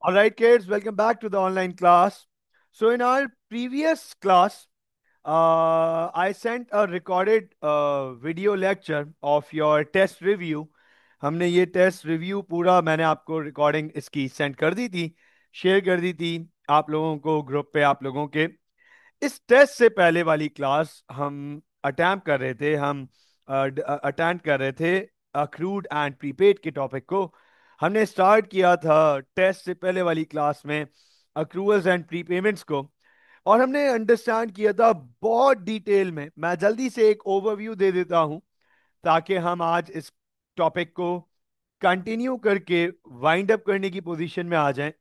All right, kids, welcome back to the online class. So, in our previous class, I sent a recorded video lecture of your test review. हमने ये test review पूरा मैंने आपको recording इसकी send कर दी थी, share कर दी थी आप लोगों को ग्रुप पे आप लोगों के। इस टेस्ट से पहले वाली क्लास हम अटेम्प्ट कर रहे थे, हम अटेंड कर रहे थे अक्रूड एंड प्रीपेड के टॉपिक को। हमने स्टार्ट किया था टेस्ट से पहले वाली क्लास में अक्रूवल्स एंड प्रीपेमेंट्स को, और हमने अंडरस्टैंड किया था बहुत डिटेल में। मैं जल्दी से एक ओवरव्यू दे देता हूं ताकि हम आज इस टॉपिक को कंटिन्यू करके वाइंड अप करने की पोजीशन में आ जाएं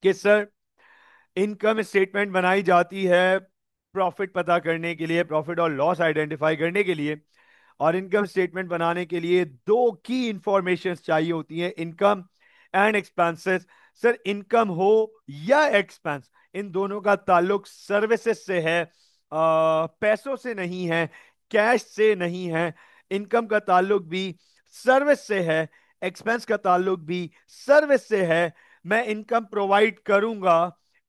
कि सर, इनकम स्टेटमेंट बनाई जाती है प्रॉफिट पता करने के लिए, प्रॉफिट और लॉस आइडेंटिफाई करने के लिए। और इनकम स्टेटमेंट बनाने के लिए दो की इंफॉर्मेशन चाहिए होती हैं, income and expenses. Sir, income हो या एक्सपेंस, इन दोनों का ताल्लुक सर्विसेज से है, पैसों से नहीं है, कैश से नहीं है। इनकम का ताल्लुक भी सर्विस से है, एक्सपेंस का ताल्लुक भी सर्विस से है। मैं इनकम प्रोवाइड करूंगा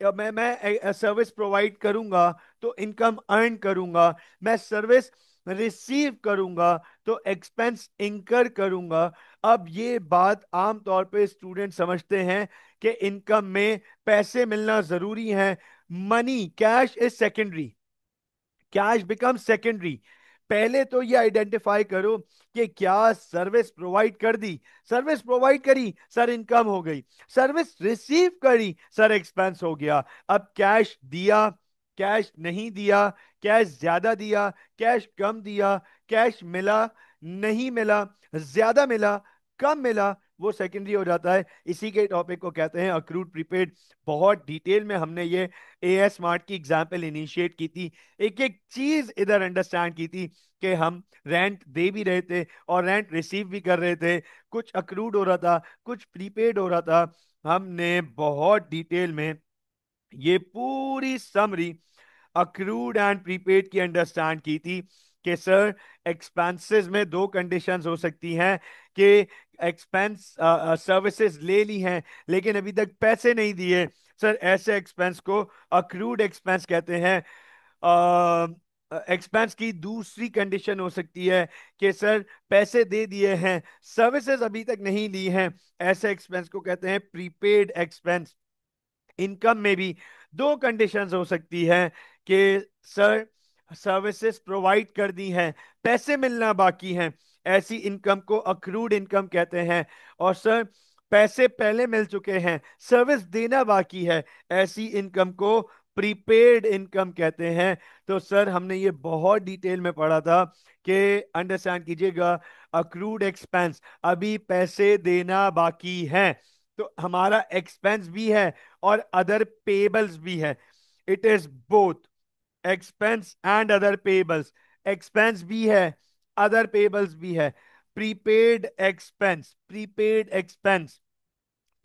या मैं सर्विस प्रोवाइड करूंगा तो इनकम अर्न करूंगा। मैं सर्विस रिसीव करूंगा तो एक्सपेंस इंकर करूंगा। अब ये बात आमतौर पे स्टूडेंट समझते हैं कि इनकम में पैसे मिलना जरूरी है। Money, cash is secondary, cash become secondary. पहले तो ये आइडेंटिफाई करो कि क्या सर्विस प्रोवाइड कर दी, सर्विस प्रोवाइड करी सर इनकम हो गई, सर्विस रिसीव करी सर एक्सपेंस हो गया। अब कैश दिया, कैश नहीं दिया, कैश ज्यादा दिया, कैश कम दिया, कैश मिला नहीं मिला, ज्यादा मिला कम मिला, वो सेकेंडरी हो जाता है। इसी के टॉपिक को कहते हैं अक्रूड प्रीपेड। बहुत डिटेल में हमने ये एएस स्मार्ट की एग्जाम्पल इनिशिएट की थी, एक एक चीज इधर अंडरस्टैंड की थी कि हम रेंट दे भी रहे थे और रेंट रिसीव भी कर रहे थे, कुछ अक्रूड हो रहा था, कुछ प्रीपेड हो रहा था। हमने बहुत डिटेल में ये पूरी समरी अक्रूड एंड प्रीपेड की अंडरस्टैंड की थी कि सर, एक्सपेंसेस में दो कंडीशंस हो सकती हैं कि एक्सपेंस सर्विसेज ले ली हैं लेकिन अभी तक पैसे नहीं दिए। सर, ऐसे एक्सपेंस को अक्रूड एक्सपेंस कहते हैं। एक्सपेंस की दूसरी कंडीशन हो सकती है कि सर, पैसे दे दिए हैं, सर्विसेज अभी तक नहीं ली हैं, ऐसे एक्सपेंस को कहते हैं प्रीपेड एक्सपेंस। इनकम में भी दो कंडीशंस हो सकती हैं कि सर, सर्विसेज प्रोवाइड कर दी हैं, पैसे मिलना बाकी हैं, ऐसी इनकम को अक्रूड इनकम कहते हैं। और सर, पैसे पहले मिल चुके हैं, सर्विस देना बाकी है, ऐसी इनकम को प्रीपेड इनकम कहते हैं। तो सर, हमने ये बहुत डिटेल में पढ़ा था कि अंडरस्टैंड कीजिएगा, अक्रूड एक्सपेंस अभी पैसे देना बाकी है, तो हमारा एक्सपेंस भी है और अदर पेबल्स भी है। It is both expense and other payables. Expense भी है, अदर पेबल्स भी है। प्रीपेड एक्सपेंस, प्रीपेड एक्सपेंस,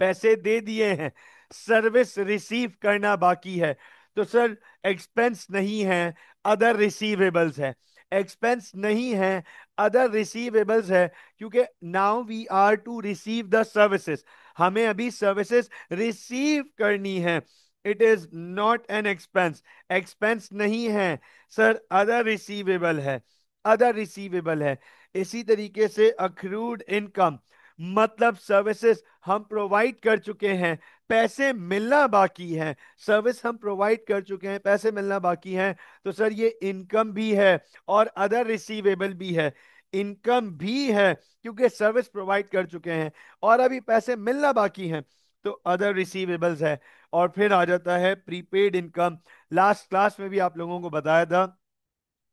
पैसे दे दिए हैं, सर्विस रिसीव करना बाकी है। तो सर, एक्सपेंस नहीं है, अदर रिसीवेबल्स है। एक्सपेंस नहीं है, अदर रिसीवेबल्स है, क्योंकि now we are to receive the services, हमें अभी सर्विसेज रिसीव करनी है। It is not an expense, expense नहीं है सर, अदर रिसीवेबल है, अदर रिसीवेबल है। इसी तरीके से अक्रूड इनकम मतलब सर्विसेज हम प्रोवाइड कर चुके हैं, पैसे मिलना बाकी है। सर्विस हम प्रोवाइड कर चुके हैं, पैसे मिलना बाकी है, तो सर ये इनकम भी है और अदर रिसीवेबल भी है। इनकम भी है क्योंकि सर्विस प्रोवाइड कर चुके हैं और अभी पैसे मिलना बाकी हैं, तो अदर रिसीवेबल्स है। और फिर आ जाता है प्रीपेड इनकम। लास्ट क्लास में भी आप लोगों को बताया था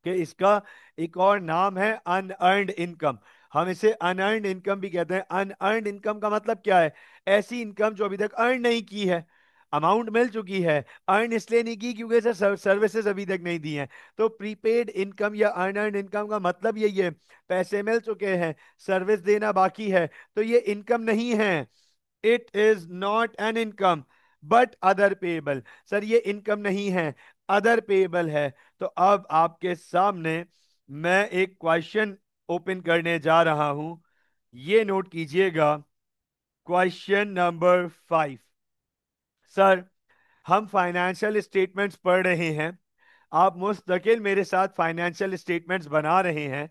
कि इसका एक और नाम है अनअर्न्ड इनकम। हम इसे अनअर्न्ड इनकम भी कहते हैं। अनअर्न्ड इनकम का मतलब क्या है? ऐसी इनकम जो अभी तक अर्न नहीं की है, अमाउंट मिल चुकी है, अर्न इसलिए नहीं की क्योंकि सर सर्विसेज अभी तक नहीं दी हैं। तो प्रीपेड इनकम या अनअर्न्ड इनकम का मतलब यही है, पैसे मिल चुके हैं, सर्विस देना बाकी है, तो ये इनकम नहीं है। It is not an income but other payable. Sir, ये इनकम नहीं है, अदर पेएबल है। तो अब आपके सामने मैं एक क्वेश्चन ओपन करने जा रहा हूं, ये नोट कीजिएगा। Question number 5। सर, हम फाइनेंशियल स्टेटमेंट्स पढ़ रहे हैं। आप मुस्तकिल मेरे साथ फाइनेंशियल स्टेटमेंट्स बना रहे हैं।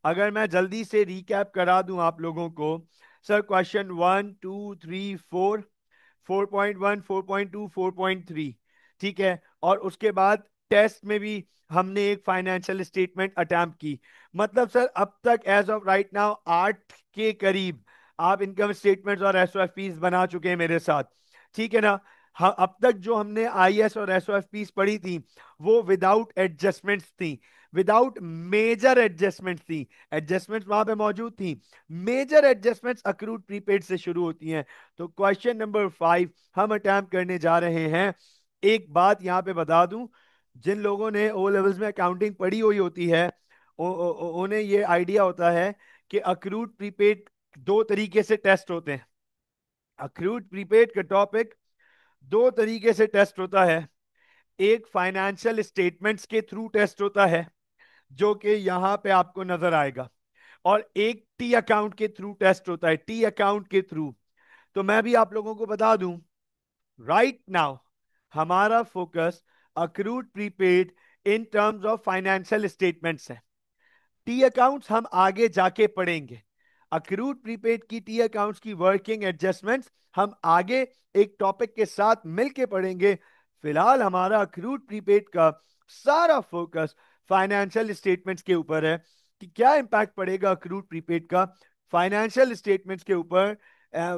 अगर मैं जल्दी से रीकैप करा दूं आप लोगों को। सर, क्वेश्चन 1 2 3 4, 4.1, 4.2, 4.3, ठीक है। और उसके बाद टेस्ट में भी हमने एक फाइनेंशियल स्टेटमेंट अटेम्प्ट की। मतलब सर, अब तक एज ऑफ राइट नाउ 8 के करीब आप इनकम स्टेटमेंट्स और एसओएफपीस बना चुके हैं मेरे साथ, ठीक है ना। हाँ, अब तक जो हमने आईएस और एसओएफपीस पढ़ी थी वो विदाउट एडजस्टमेंट्स थी, विदाउट मेजर एडजस्टमेंट्स थी। एडजस्टमेंट्स वहां पे मौजूद थी, मेजर एडजस्टमेंट्स अक्रूड प्रीपेड से शुरू होती हैं। तो क्वेश्चन नंबर 5 हम अटेम्प्ट करने जा रहे हैं। एक बात यहां पे बता दूं, जिन लोगों ने ओ लेवल्स में अकाउंटिंग पढ़ी हुई होती है उन्हें ये आइडिया होता है कि अक्रूड प्रीपेड दो तरीके से टेस्ट होते हैं। अक्रूड प्रीपेड का टॉपिक दो तरीके से टेस्ट होता है। एक फाइनेंशियल स्टेटमेंट्स के थ्रू टेस्ट होता है, जो कि यहां पे आपको नजर आएगा। और एक टी अकाउंट के थ्रू टेस्ट होता है, टी अकाउंट के थ्रू। तो मैं भी आप लोगों को बता दूं, राइट नाउ हमारा focus accrued prepaid in terms of financial statements है। टी अकाउंट्स हम आगे जाके पढ़ेंगे। अक्रूड प्रीपेड की टी अकाउंट्स की वर्किंग एडजस्टमेंट्स हम आगे एक टॉपिक के साथ मिलके पढ़ेंगे। फिलहाल हमारा अक्रूड प्रीपेड का सारा फोकस फाइनेंशियल स्टेटमेंट्स के ऊपर है कि क्या इंपैक्ट पड़ेगा अक्रूड प्रीपेड का फाइनेंशियल स्टेटमेंट्स के ऊपर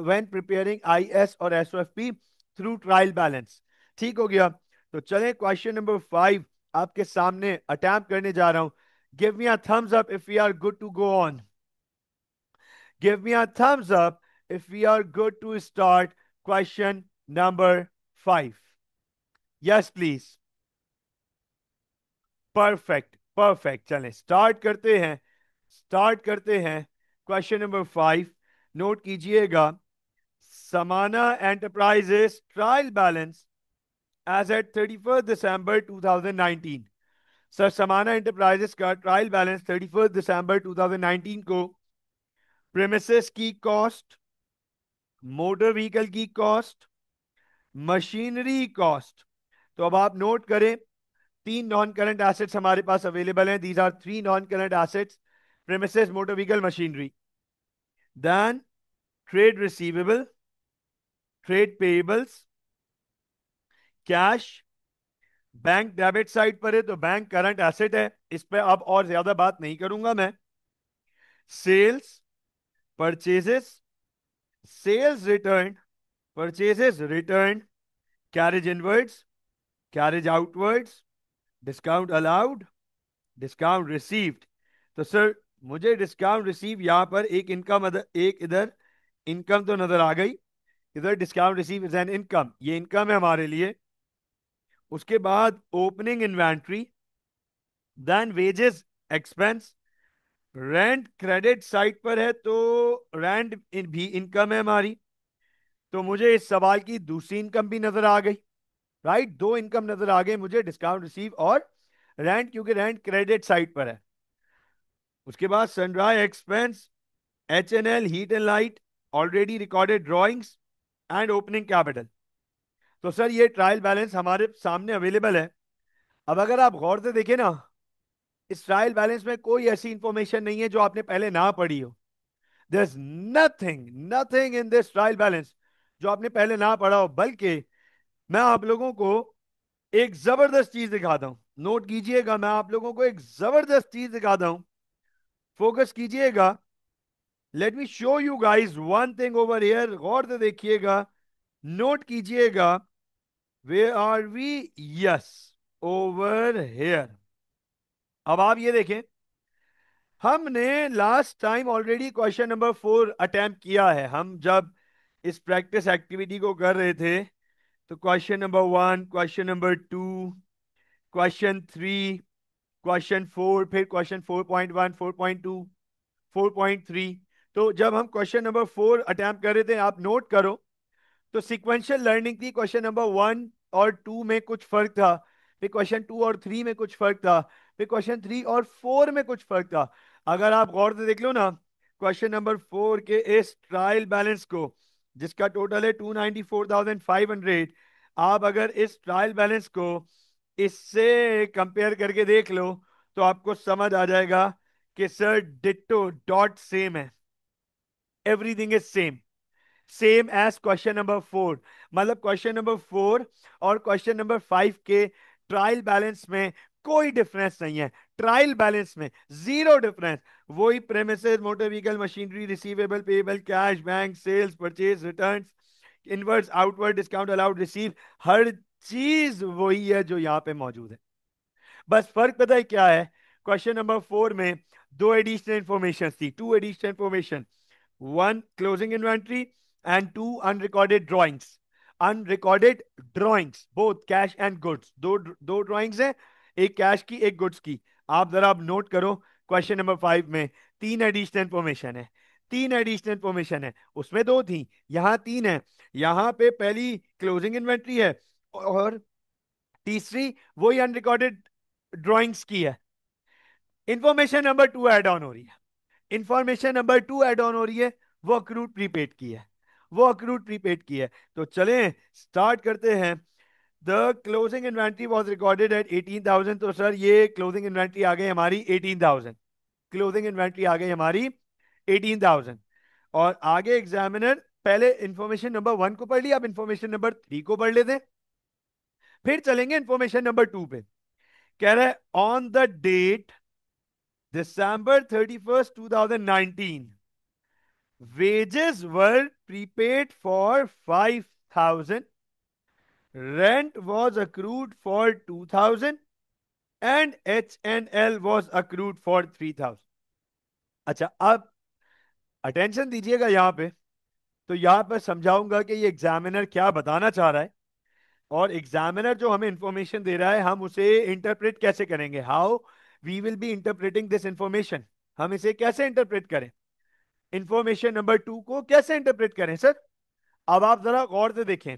व्हेन प्रिपेयरिंग आईएस और एसओएफपी थ्रू ट्रायल बैलेंस। ठीक हो गया। तो चलें, क्वेश्चन नंबर 5 आपके सामने अटेम्प्ट करने जा रहा हूं। Give me a thumbs up if we are good to go on. Give me a thumbs up if we are good to start question number 5. Yes, please. Perfect. Perfect. चलें start करते हैं। Start करते हैं question number 5। Note कीजिएगा, Samana enterprises trial balance as at 31 दिसंबर 2019। Sir, Samana enterprises का trial balance 31 दिसंबर 2019 को प्रेमिसेस की कॉस्ट, मोटर व्हीकल की कॉस्ट, मशीनरी कॉस्ट। तो अब आप नोट करें, तीन नॉन करंट एसेट्स हमारे पास अवेलेबल हैं। These are three non current assets: premises, motor vehicle, machinery. Then trade receivable, trade payables, cash. Bank debit side पर है तो बैंक करंट एसेट है, इस पे अब और ज्यादा बात नहीं करूंगा मैं। Sales, purchases, sales return, purchases return, carriage inwards, carriage outwards, discount allowed, discount received. तो सर, मुझे डिस्काउंट रिसीव यहां पर एक इनकम, एक इधर इनकम तो नजर आ गई। इधर discount receive is an income, ये इनकम है हमारे लिए। उसके बाद opening inventory, then wages expense, rent credit side पर है तो रेंट भी इनकम है हमारी। तो मुझे इस सवाल की दूसरी इनकम भी नजर आ गई। राइट, दो इनकम नजर आ गए मुझे, डिस्काउंट रिसीव और रेंट, क्योंकि रेंट क्रेडिट साइड पर है। उसके बाद sunrise expense, H N L, heat and light, already recorded drawings and opening capital. तो सर, ये ट्रायल बैलेंस हमारे सामने अवेलेबल है। अब अगर आप गौर से देखें ना, इस ट्रायल बैलेंस में कोई ऐसी इंफॉर्मेशन नहीं है जो आपने पहले ना पढ़ी हो। There is nothing, nothing in this trial balance जो आपने पहले ना पढ़ा हो। बल्कि मैं आप लोगों को एक जबरदस्त चीज दिखाता हूं। नोट कीजिएगा, मैं आप लोगों को एक जबरदस्त चीज दिखाता हूं। फोकस कीजिएगा। Let me show you guys one thing over here, गौर से देखिएगा, नोट कीजिएगा। Where are we? Yes, over here. अब आप ये देखें, हमने last time already question number 4 attempt किया है। हम जब इस प्रैक्टिस एक्टिविटी को कर रहे थे तो question number 1, question number 2, question 3, question 4, फिर क्वेश्चन 4.1, 4.2, 4.3। तो जब हम क्वेश्चन नंबर 4 अटेम्प्ट कर रहे थे, आप नोट करो, तो सिक्वेंशियल लर्निंग थी। क्वेश्चन नंबर 1 और 2 में कुछ फर्क था, फिर क्वेश्चन 2 और 3 में कुछ फर्क था, फिर क्वेश्चन 3 और 4 में कुछ फर्क था। अगर आप गौर से देख लो ना, क्वेश्चन नंबर 4 के इस ट्रायल बैलेंस को, जिसका टोटल है 294,500, आप अगर इस ट्रायल बैलेंस को इससे कंपेयर करके देख लो तो आपको समझ आ जाएगा कि सर डिट्टो डॉट सेम है, everything is same, same as question number 4। मतलब क्वेश्चन नंबर 4 और क्वेश्चन नंबर 5 के ट्रायल बैलेंस में कोई डिफरेंस नहीं है, ट्रायल बैलेंस में जीरो डिफरेंस। वही premises, motor vehicle, machinery, receivable, payable, cash, bank, sales, purchase, returns, inwards, outward, discount allowed, receive, हर चीज वही है जो यहां पे मौजूद है। बस फर्क पता है क्या है? क्वेश्चन नंबर 4 में दो एडिशनल इंफॉर्मेशन थी, two additional information, one closing inventory and two unrecorded drawings, unrecorded drawings both cash and goods, दो दो ड्राइंग्स हैं, एक कैश की एक गुड्स की। आप जरा अब नोट करो, क्वेश्चन नंबर 5 में तीन एडिशनल इंफॉर्मेशन है, तीन एडिशनल इंफॉर्मेशन है, उसमें दो थी, यहां तीन है। यहां पे पहली क्लोजिंग इन्वेंट्री है और तीसरी वही अनरिकॉर्डेड ड्राइंग्स की है। इंफॉर्मेशन नंबर 2 ऐड ऑन हो रही है, इंफॉर्मेशन नंबर 2 ऐड ऑन हो रही है, वो अक्रूड प्रीपेड की है, वो अक्रूड प्रीपेड की है। तो चलें स्टार्ट करते हैं। The closing inventory was recorded at 18,000। तो सर ये क्लोजिंग इन्वेंट्री आ गई हमारी 18,000, क्लोजिंग इन्वेंट्री आ गई हमारी 18,000। और आगे एग्जामिनर पहले इंफॉर्मेशन नंबर 1 को पढ़ लिया, अब इंफॉर्मेशन नंबर 3 को पढ़ लेते हैं, फिर चलेंगे इंफॉर्मेशन नंबर 2 पे। कह रहा है on the date December 31st, 2019, wages were prepaid for 5,000, rent was accrued for 2,000 and H&L was accrued for 3,000। अच्छा, अब अटेंशन दीजिएगा यहां पे। तो यहां पर समझाऊंगा कि ये एग्जामिनर क्या बताना चाह रहा है, और एग्जामिनर जो हमें इंफॉर्मेशन दे रहा है हम उसे इंटरप्रेट कैसे करेंगे, how we will be interpreting this information, हम इसे कैसे इंटरप्रेट करें, इंफॉर्मेशन नंबर 2 को कैसे इंटरप्रेट करें सर। अब आप जरा गौर से देखें,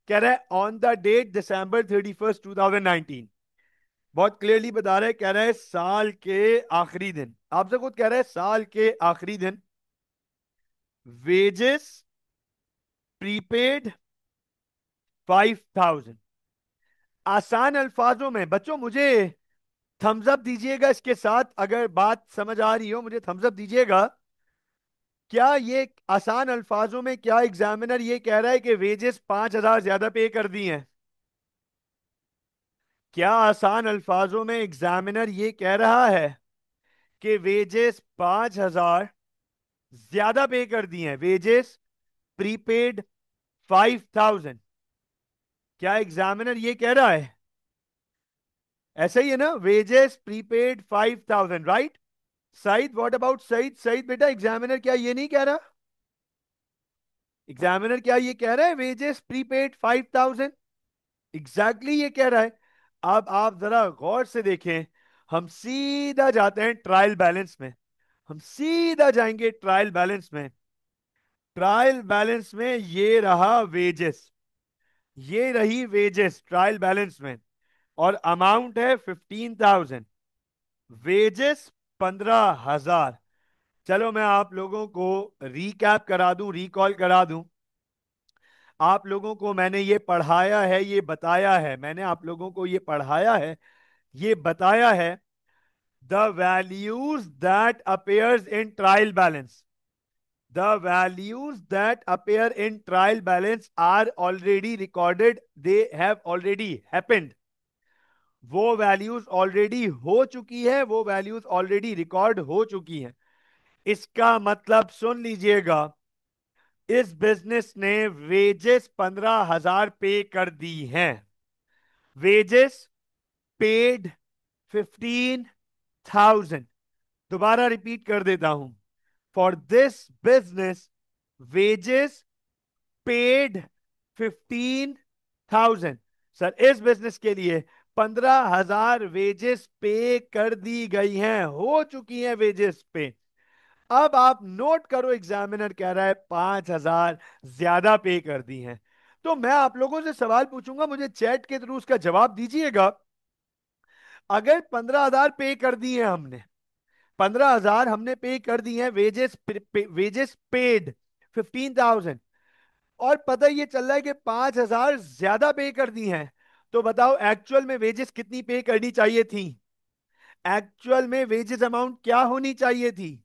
कह रहा है on the date December 31st, 2019, बहुत क्लियरली बता रहा है, कह रहा है साल के आखिरी दिन, आपसे खुद कह रहा है साल के आखिरी दिन, वेजेस प्रीपेड 5,000। आसान अल्फाजों में बच्चों मुझे थम्स अप दीजिएगा इसके साथ, अगर बात समझ आ रही हो मुझे थम्स अप दीजिएगा। क्या ये आसान अल्फाजों में क्या एग्जामिनर ये कह रहा है कि वेजेस 5,000 ज्यादा पे कर दी हैं? क्या आसान अल्फाजों में एग्जामिनर ये कह रहा है कि वेजेस 5,000 ज्यादा पे कर दी हैं, वेजेस प्रीपेड 5,000? क्या एग्जामिनर ये कह रहा है? ऐसा ही है ना, wages prepaid 5,000, right? Saeed, what about Saeed? Saeed बेटा, एग्जामिनर क्या ये नहीं कह रहा? एग्जामिनर क्या ये कह रहा है वेजेस प्रीपेड 5,000? एग्जैक्टली ये कह रहा है। अब आप जरा गौर से देखें, हम सीधा जाते हैं ट्रायल बैलेंस में, हम सीधा जाएंगे ट्रायल बैलेंस में। ट्रायल बैलेंस में ये रहा वेजेस, ये रही वेजेस ट्रायल बैलेंस में, और अमाउंट है 15,000, वेजेस 15,000। चलो मैं आप लोगों को रिकैप करा दूं, रिकॉल करा दूं। आप लोगों को मैंने ये पढ़ाया है, ये बताया है, मैंने आप लोगों को ये पढ़ाया है, ये बताया है, the values that appears in trial balance, the values that appear in trial balance are already recorded, they have already happened। वो वैल्यूज ऑलरेडी हो चुकी है, वो वैल्यूज ऑलरेडी रिकॉर्ड हो चुकी हैं। इसका मतलब सुन लीजिएगा, इस बिजनेस ने वेजेस 15,000 पे कर दी हैं, वेजेस पेड 15,000। दोबारा रिपीट कर देता हूं, for this business wages paid 15,000। Sir इस बिजनेस के लिए 15,000 वेजेस पे कर दी गई हैं, हो चुकी हैं वेजेस पे। अब आप नोट करो, एग्जामिनर कह रहा है 5,000 ज्यादा पे कर दी हैं। तो मैं आप लोगों से सवाल पूछूंगा, मुझे चैट के थ्रू उसका जवाब दीजिएगा। अगर 15,000 पे कर दी है हमने, 15,000 हमने पे कर दी है, वेजेस वेजेस पेड 15,000, और पता ये चल रहा है कि 5,000 ज्यादा पे कर दी हैं। तो बताओ एक्चुअल में वेजेस कितनी पे करनी चाहिए थी? एक्चुअल में वेजेस अमाउंट क्या होनी चाहिए थी?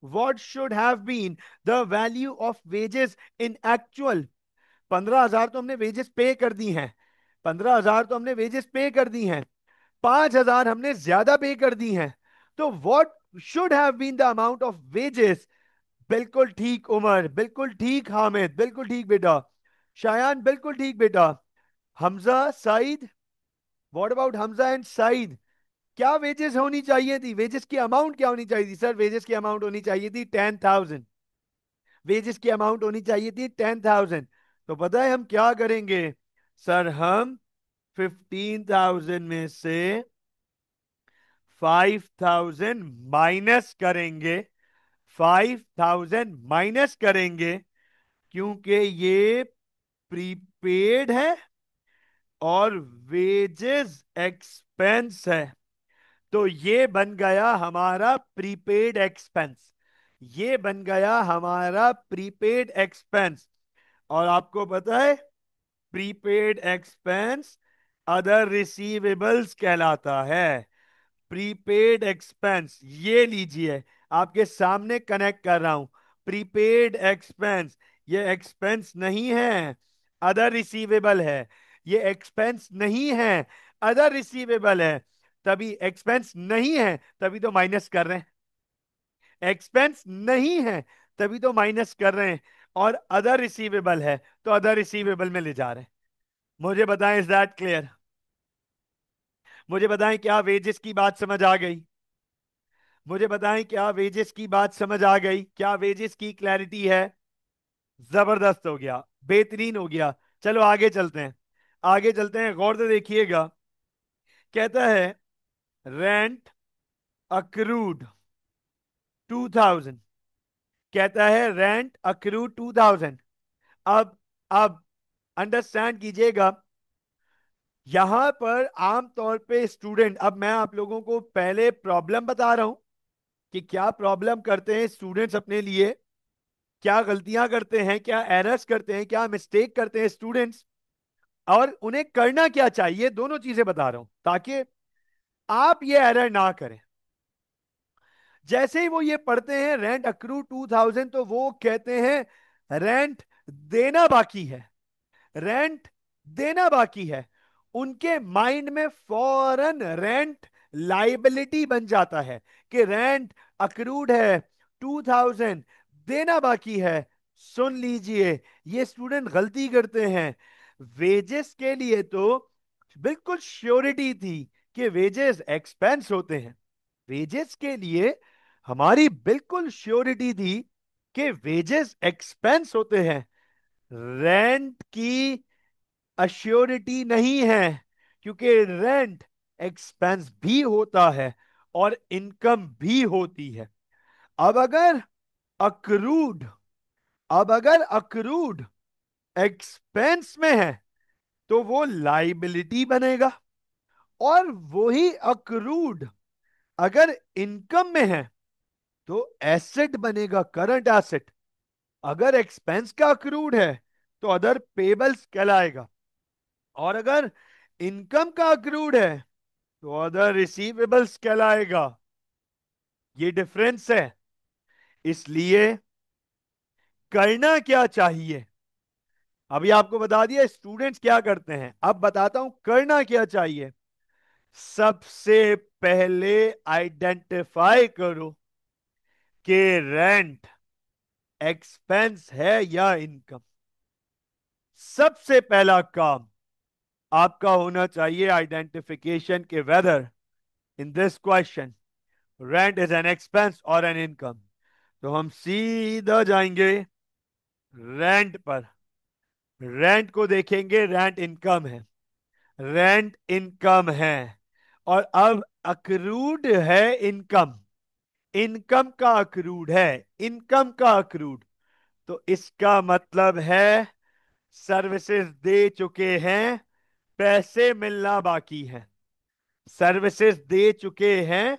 What should have been the value of wages in actual? 15,000 तो हमने वेजेस पे कर दी हैं। 15,000 तो हमने वेजेस पे कर दी हैं। 5,000 हमने ज्यादा पे कर दी हैं। तो what should have been the amount of wages? बिल्कुल ठीक उमर, बिल्कुल ठीक हामिद, बिल्कुल ठीक बेटा। शायान बिल्कुल ठीक बेटा। Hamza, Saeed, what about Hamza and Saeed? क्या वेजेस होनी चाहिए थी? वेजेस की अमाउंट क्या होनी चाहिए थी? सर वेजेस की अमाउंट होनी चाहिए थी 10,000। वेजेस की अमाउंट होनी चाहिए थी 10,000। तो पता है हम क्या करेंगे? सर हम 15,000 में से 5,000 माइनस करेंगे। 5,000 माइनस करेंगे क्योंकि ये प्रीपेड है और वेजेस एक्सपेंस है। तो ये बन गया हमारा प्रीपेड एक्सपेंस। ये बन गया हमारा प्रीपेड एक्सपेंस। और आपको पता है प्रीपेड एक्सपेंस अदर रिसीवेबल्स कहलाता है। प्रीपेड एक्सपेंस ये लीजिए, आपके सामने कनेक्ट कर रहा हूं। प्रीपेड एक्सपेंस ये एक्सपेंस नहीं है, अदर रिसीवेबल है। ये एक्सपेंस नहीं है, अदर रिसीवेबल है। तभी एक्सपेंस नहीं है, तभी तो माइनस कर रहे हैं। एक्सपेंस नहीं है, तभी तो माइनस कर रहे हैं। और अदर रिसीवेबल है, तो अदर रिसीवेबल में ले जा रहे हैं। मुझे बताएं, इज दैट क्लियर? मुझे बताएं क्या वेजेस की बात समझ आ गई? मुझे बताएं क्या वेजेस की बात समझ आ गई? क्या वेजेस की क्लैरिटी है? जबरदस्त हो गया, बेहतरीन हो गया। चलो आगे चलते हैं। आगे चलते हैं, गौर से देखिएगा। कहता है रेंट अक्रूड 2,000। कहता है रेंट अक्रूड 2,000। अब अब अंडरस्टैंड कीजिएगा, यहां पर आमतौर पे स्टूडेंट, अब मैं आप लोगों को पहले प्रॉब्लम बता रहा हूं कि क्या प्रॉब्लम करते हैं स्टूडेंट्स अपने लिए, क्या गलतियां करते हैं, क्या एरर्स करते हैं, क्या मिस्टेक करते हैं स्टूडेंट्स, और उन्हें करना क्या चाहिए। दोनों चीजें बता रहा हूं ताकि आप ये एरर ना करें। जैसे ही वो ये पढ़ते हैं रेंट अक्रू 2,000, तो वो कहते हैं रेंट देना बाकी है। रेंट देना बाकी है। उनके माइंड में फौरन रेंट लाइबिलिटी बन जाता है कि रेंट अक्रूड है 2,000, देना बाकी है। सुन लीजिए, ये स्टूडेंट गलती करते हैं। वेजेस के लिए तो बिल्कुल श्योरिटी थी कि वेजेस एक्सपेंस होते हैं। वेजेस के लिए हमारी बिल्कुल श्योरिटी थी कि वेजेस एक्सपेंस होते हैं। रेंट की अश्योरिटी नहीं है, क्योंकि रेंट एक्सपेंस भी होता है और इनकम भी होती है। अब अगर अक्रूड अब अगर अक्रूड एक्सपेंस में है तो वो लाइबिलिटी बनेगा, और वही अक्रूड अगर इनकम में है तो एसेट बनेगा, करंट एसेट। अगर एक्सपेंस का अक्रूड है तो अदर पेबल्स कहलाएगा, और अगर इनकम का अक्रूड है तो अदर रिसीवेबल्स कहलाएगा। ये डिफरेंस है। इसलिए करना क्या चाहिए? अभी आपको बता दिया स्टूडेंट्स क्या करते हैं, अब बताता हूं करना क्या चाहिए। सबसे पहले आइडेंटिफाई करो कि रेंट एक्सपेंस है या इनकम। सबसे पहला काम आपका होना चाहिए आइडेंटिफिकेशन के whether in this question rent is an expense और एन इनकम। तो हम सीधा जाएंगे रेंट पर। रेंट को देखेंगे, रेंट इनकम है, रेंट इनकम है। और अब अक्रूड है इनकम, इनकम का अक्रूड है, इनकम का अक्रूड। तो इसका मतलब है सर्विसेज दे चुके हैं, पैसे मिलना बाकी है। सर्विसेज दे चुके हैं,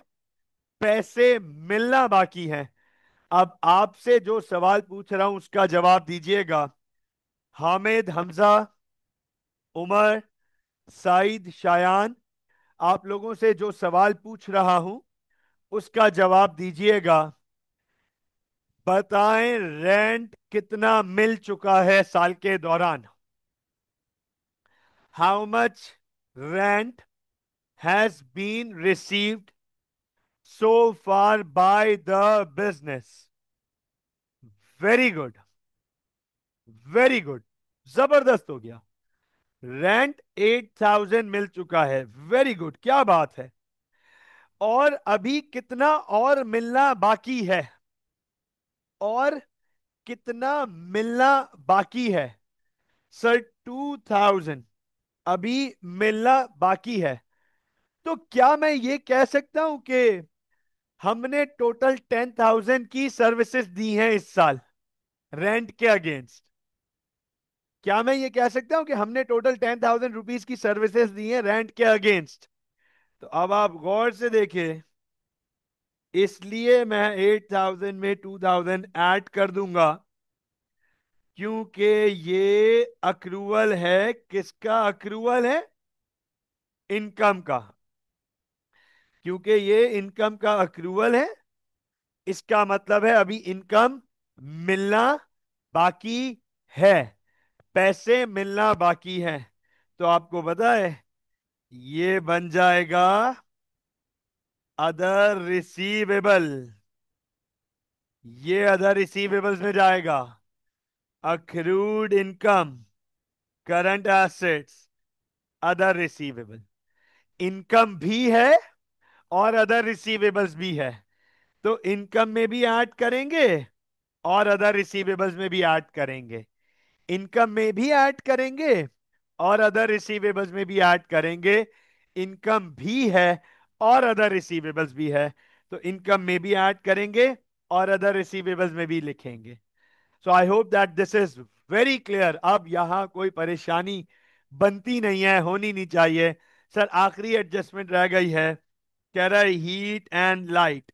पैसे मिलना बाकी है। अब आपसे जो सवाल पूछ रहा हूं उसका जवाब दीजिएगा। हामिद, हमजा, उमर, साइद, शायान, आप लोगों से जो सवाल पूछ रहा हूं उसका जवाब दीजिएगा। बताएं रेंट कितना मिल चुका है साल के दौरान। How much rent has been received so far by the business. Very good, very good, जबरदस्त हो गया। रेंट 8,000 मिल चुका है, वेरी गुड, क्या बात है। और अभी कितना और मिलना बाकी है? और कितना मिलना बाकी है? सर 2,000 अभी मिलना बाकी है। तो क्या मैं ये कह सकता हूं कि हमने टोटल 10,000 की सर्विसेज दी हैं इस साल रेंट के अगेंस्ट? क्या मैं ये कह सकता हूं कि हमने टोटल 10,000 रुपीज की सर्विसेज दी हैं रेंट के अगेंस्ट? तो अब आप गौर से देखिए, इसलिए मैं 8,000 में 2,000 ऐड कर दूंगा, क्योंकि ये अक्रूवल है। किसका अक्रूवल है? इनकम का। क्योंकि ये इनकम का अक्रूवल है, इसका मतलब है अभी इनकम मिलना बाकी है, पैसे मिलना बाकी है। तो आपको पता है ये बन जाएगा अदर रिसीवेबल। ये अदर रिसीवेबल्स में जाएगा। Accrued income, current assets, other receivable. Income भी है और अदर रिसीवेबल्स भी है। तो इनकम में भी ऐड करेंगे और अदर रिसीवेबल्स में भी ऐड करेंगे। इनकम में भी ऐड करेंगे और अदर रिसीवेबल्स में भी ऐड करेंगे। इनकम भी है और अदर रिसीवेबल्स भी है, तो इनकम में भी ऐड करेंगे और अदर रिसीवेबल्स में भी लिखेंगे। So I hope that this is very clear. अब यहां कोई परेशानी बनती नहीं है, होनी नहीं चाहिए। सर आखिरी एडजस्टमेंट रह गई है। कह रहा है heat and light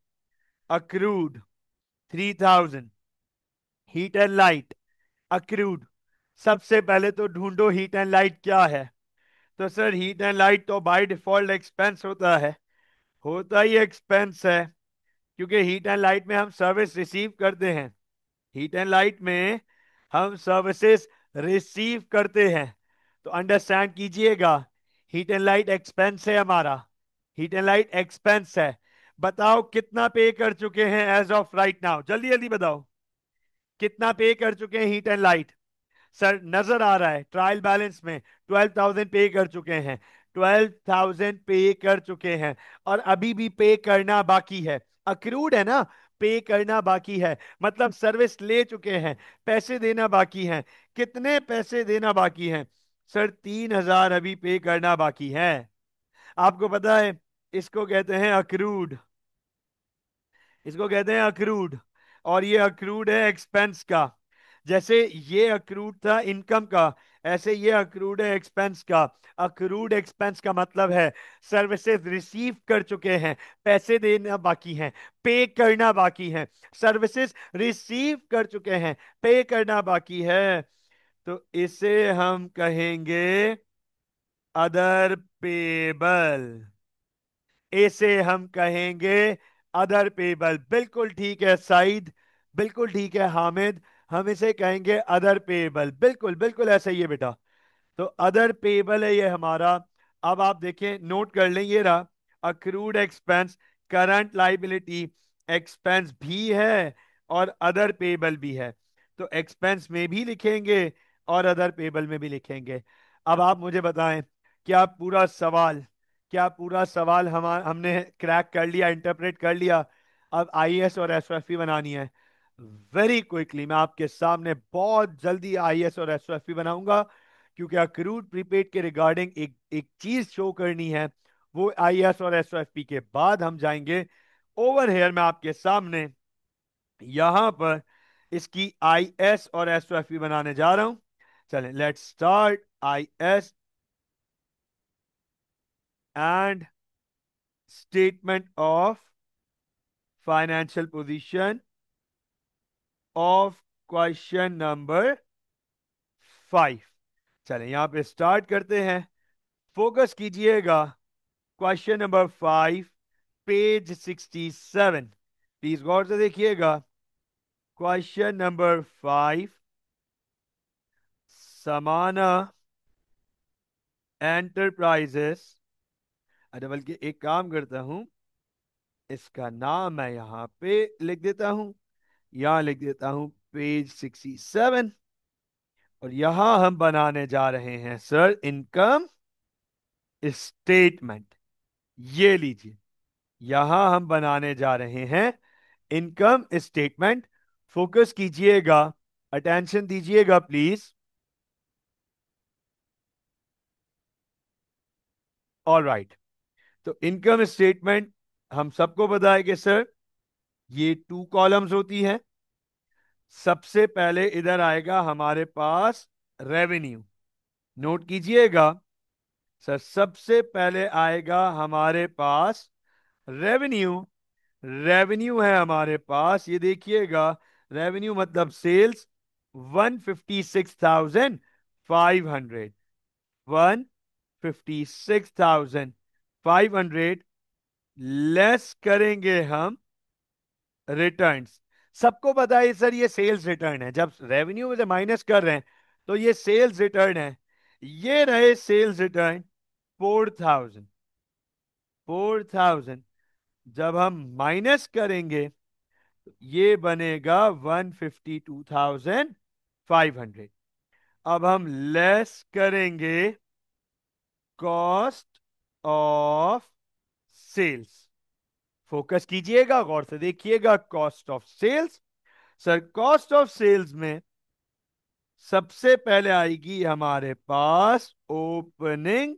accrued 3,000। Heat and light accrued. सबसे पहले तो ढूंढो हीट एंड लाइट क्या है। तो सर हीट एंड लाइट तो बाय डिफॉल्ट एक्सपेंस होता है, होता ही एक्सपेंस है, क्योंकि हीट एंड लाइट में हम सर्विस रिसीव करते हैं। हीट एंड लाइट में हम सर्विसेज रिसीव करते हैं। तो अंडरस्टैंड कीजिएगा, हीट एंड लाइट एक्सपेंस है हमारा। हीट एंड लाइट एक्सपेंस है। बताओ कितना पे कर चुके हैं एज ऑफ राइट नाउ, जल्दी जल्दी बताओ कितना पे कर चुके हैं हीट एंड लाइट। सर नजर आ रहा है ट्रायल बैलेंस में 12,000 पे कर चुके हैं। 12,000 पे कर चुके हैं और अभी भी पे करना बाकी है। अक्रूड है ना, पे करना बाकी है, मतलब सर्विस ले चुके हैं, पैसे देना बाकी है। कितने पैसे देना बाकी हैं? सर 3,000 अभी पे करना बाकी है। आपको पता है इसको कहते हैं अक्रूड, इसको कहते हैं अक्रूड। और ये अक्रूड है एक्सपेंस का। जैसे ये अक्रूड था इनकम का, ऐसे ये अक्रूड है एक्सपेंस का। अक्रूड एक्सपेंस का मतलब है सर्विसेज रिसीव कर चुके हैं, पैसे देना बाकी हैं, पे करना बाकी है। सर्विसेज रिसीव कर चुके हैं, पे करना बाकी है, तो इसे हम कहेंगे अदर पेबल। इसे हम कहेंगे अदर पेबल। बिल्कुल ठीक है साइद, बिल्कुल ठीक है हामिद, हम इसे कहेंगे अदर पेबल। बिल्कुल बिल्कुल ऐसा ही है बेटा। तो अदर पेबल है ये हमारा। अब आप देखें, नोट कर लें, ये रहा accrued expense, current liability, expense भी है और अदर पेबल भी है। तो एक्सपेंस में भी लिखेंगे और अदर पेबल में भी लिखेंगे। अब आप मुझे बताएं, क्या पूरा सवाल, क्या पूरा सवाल हमने क्रैक कर लिया, इंटरप्रेट कर लिया? अब आईएएस और एसओएफपी बनानी है। वेरी क्विकली मैं आपके सामने बहुत जल्दी आईएएस और एसओएफपी बनाऊंगा, क्योंकि अक्रूड प्रीपेड के रिगार्डिंग एक एक चीज शो करनी है। वो आईएएस और एसओएफपी के बाद हम जाएंगे ओवर हेयर। मैं आपके सामने यहां पर इसकी आईएस और एसओएफपी बनाने जा रहा हूं। चलें let's start. IS and statement of financial position of question number 5। चलें यहां पे स्टार्ट करते हैं। फोकस कीजिएगा। Question number 5, page 67। प्लीज गौर से देखिएगा। क्वेश्चन नंबर 5, समाना एंटरप्राइजेस। अरे बल्कि एक काम करता हूं, इसका नाम मैं यहां पे लिख देता हूं। यहां लिख देता हूं पेज 67। और यहां हम बनाने जा रहे हैं सर इनकम स्टेटमेंट। ये लीजिए, यहां हम बनाने जा रहे हैं इनकम स्टेटमेंट। फोकस कीजिएगा, अटेंशन दीजिएगा प्लीज। All right. तो इनकम स्टेटमेंट हम सबको बताया कि सर ये 2 कॉलम्स होती है। सबसे पहले इधर आएगा हमारे पास रेवेन्यू। नोट कीजिएगा सर, सबसे पहले आएगा हमारे पास रेवेन्यू। रेवेन्यू है हमारे पास, ये देखिएगा। रेवेन्यू मतलब सेल्स 156,500। 156,500 लेस करेंगे हम रिटर्न्स। सबको पता है सर ये सेल्स रिटर्न है, जब रेवेन्यू में से माइनस कर रहे हैं तो ये सेल्स रिटर्न है। ये रहे सेल्स रिटर्न 4,000। 4,000 जब हम माइनस करेंगे तो ये बनेगा 152,500। अब हम लेस करेंगे कॉस्ट ऑफ सेल्स। फोकस कीजिएगा, गौर से देखिएगा। Cost of sales, sir cost of sales में सबसे पहले आएगी हमारे पास ओपनिंग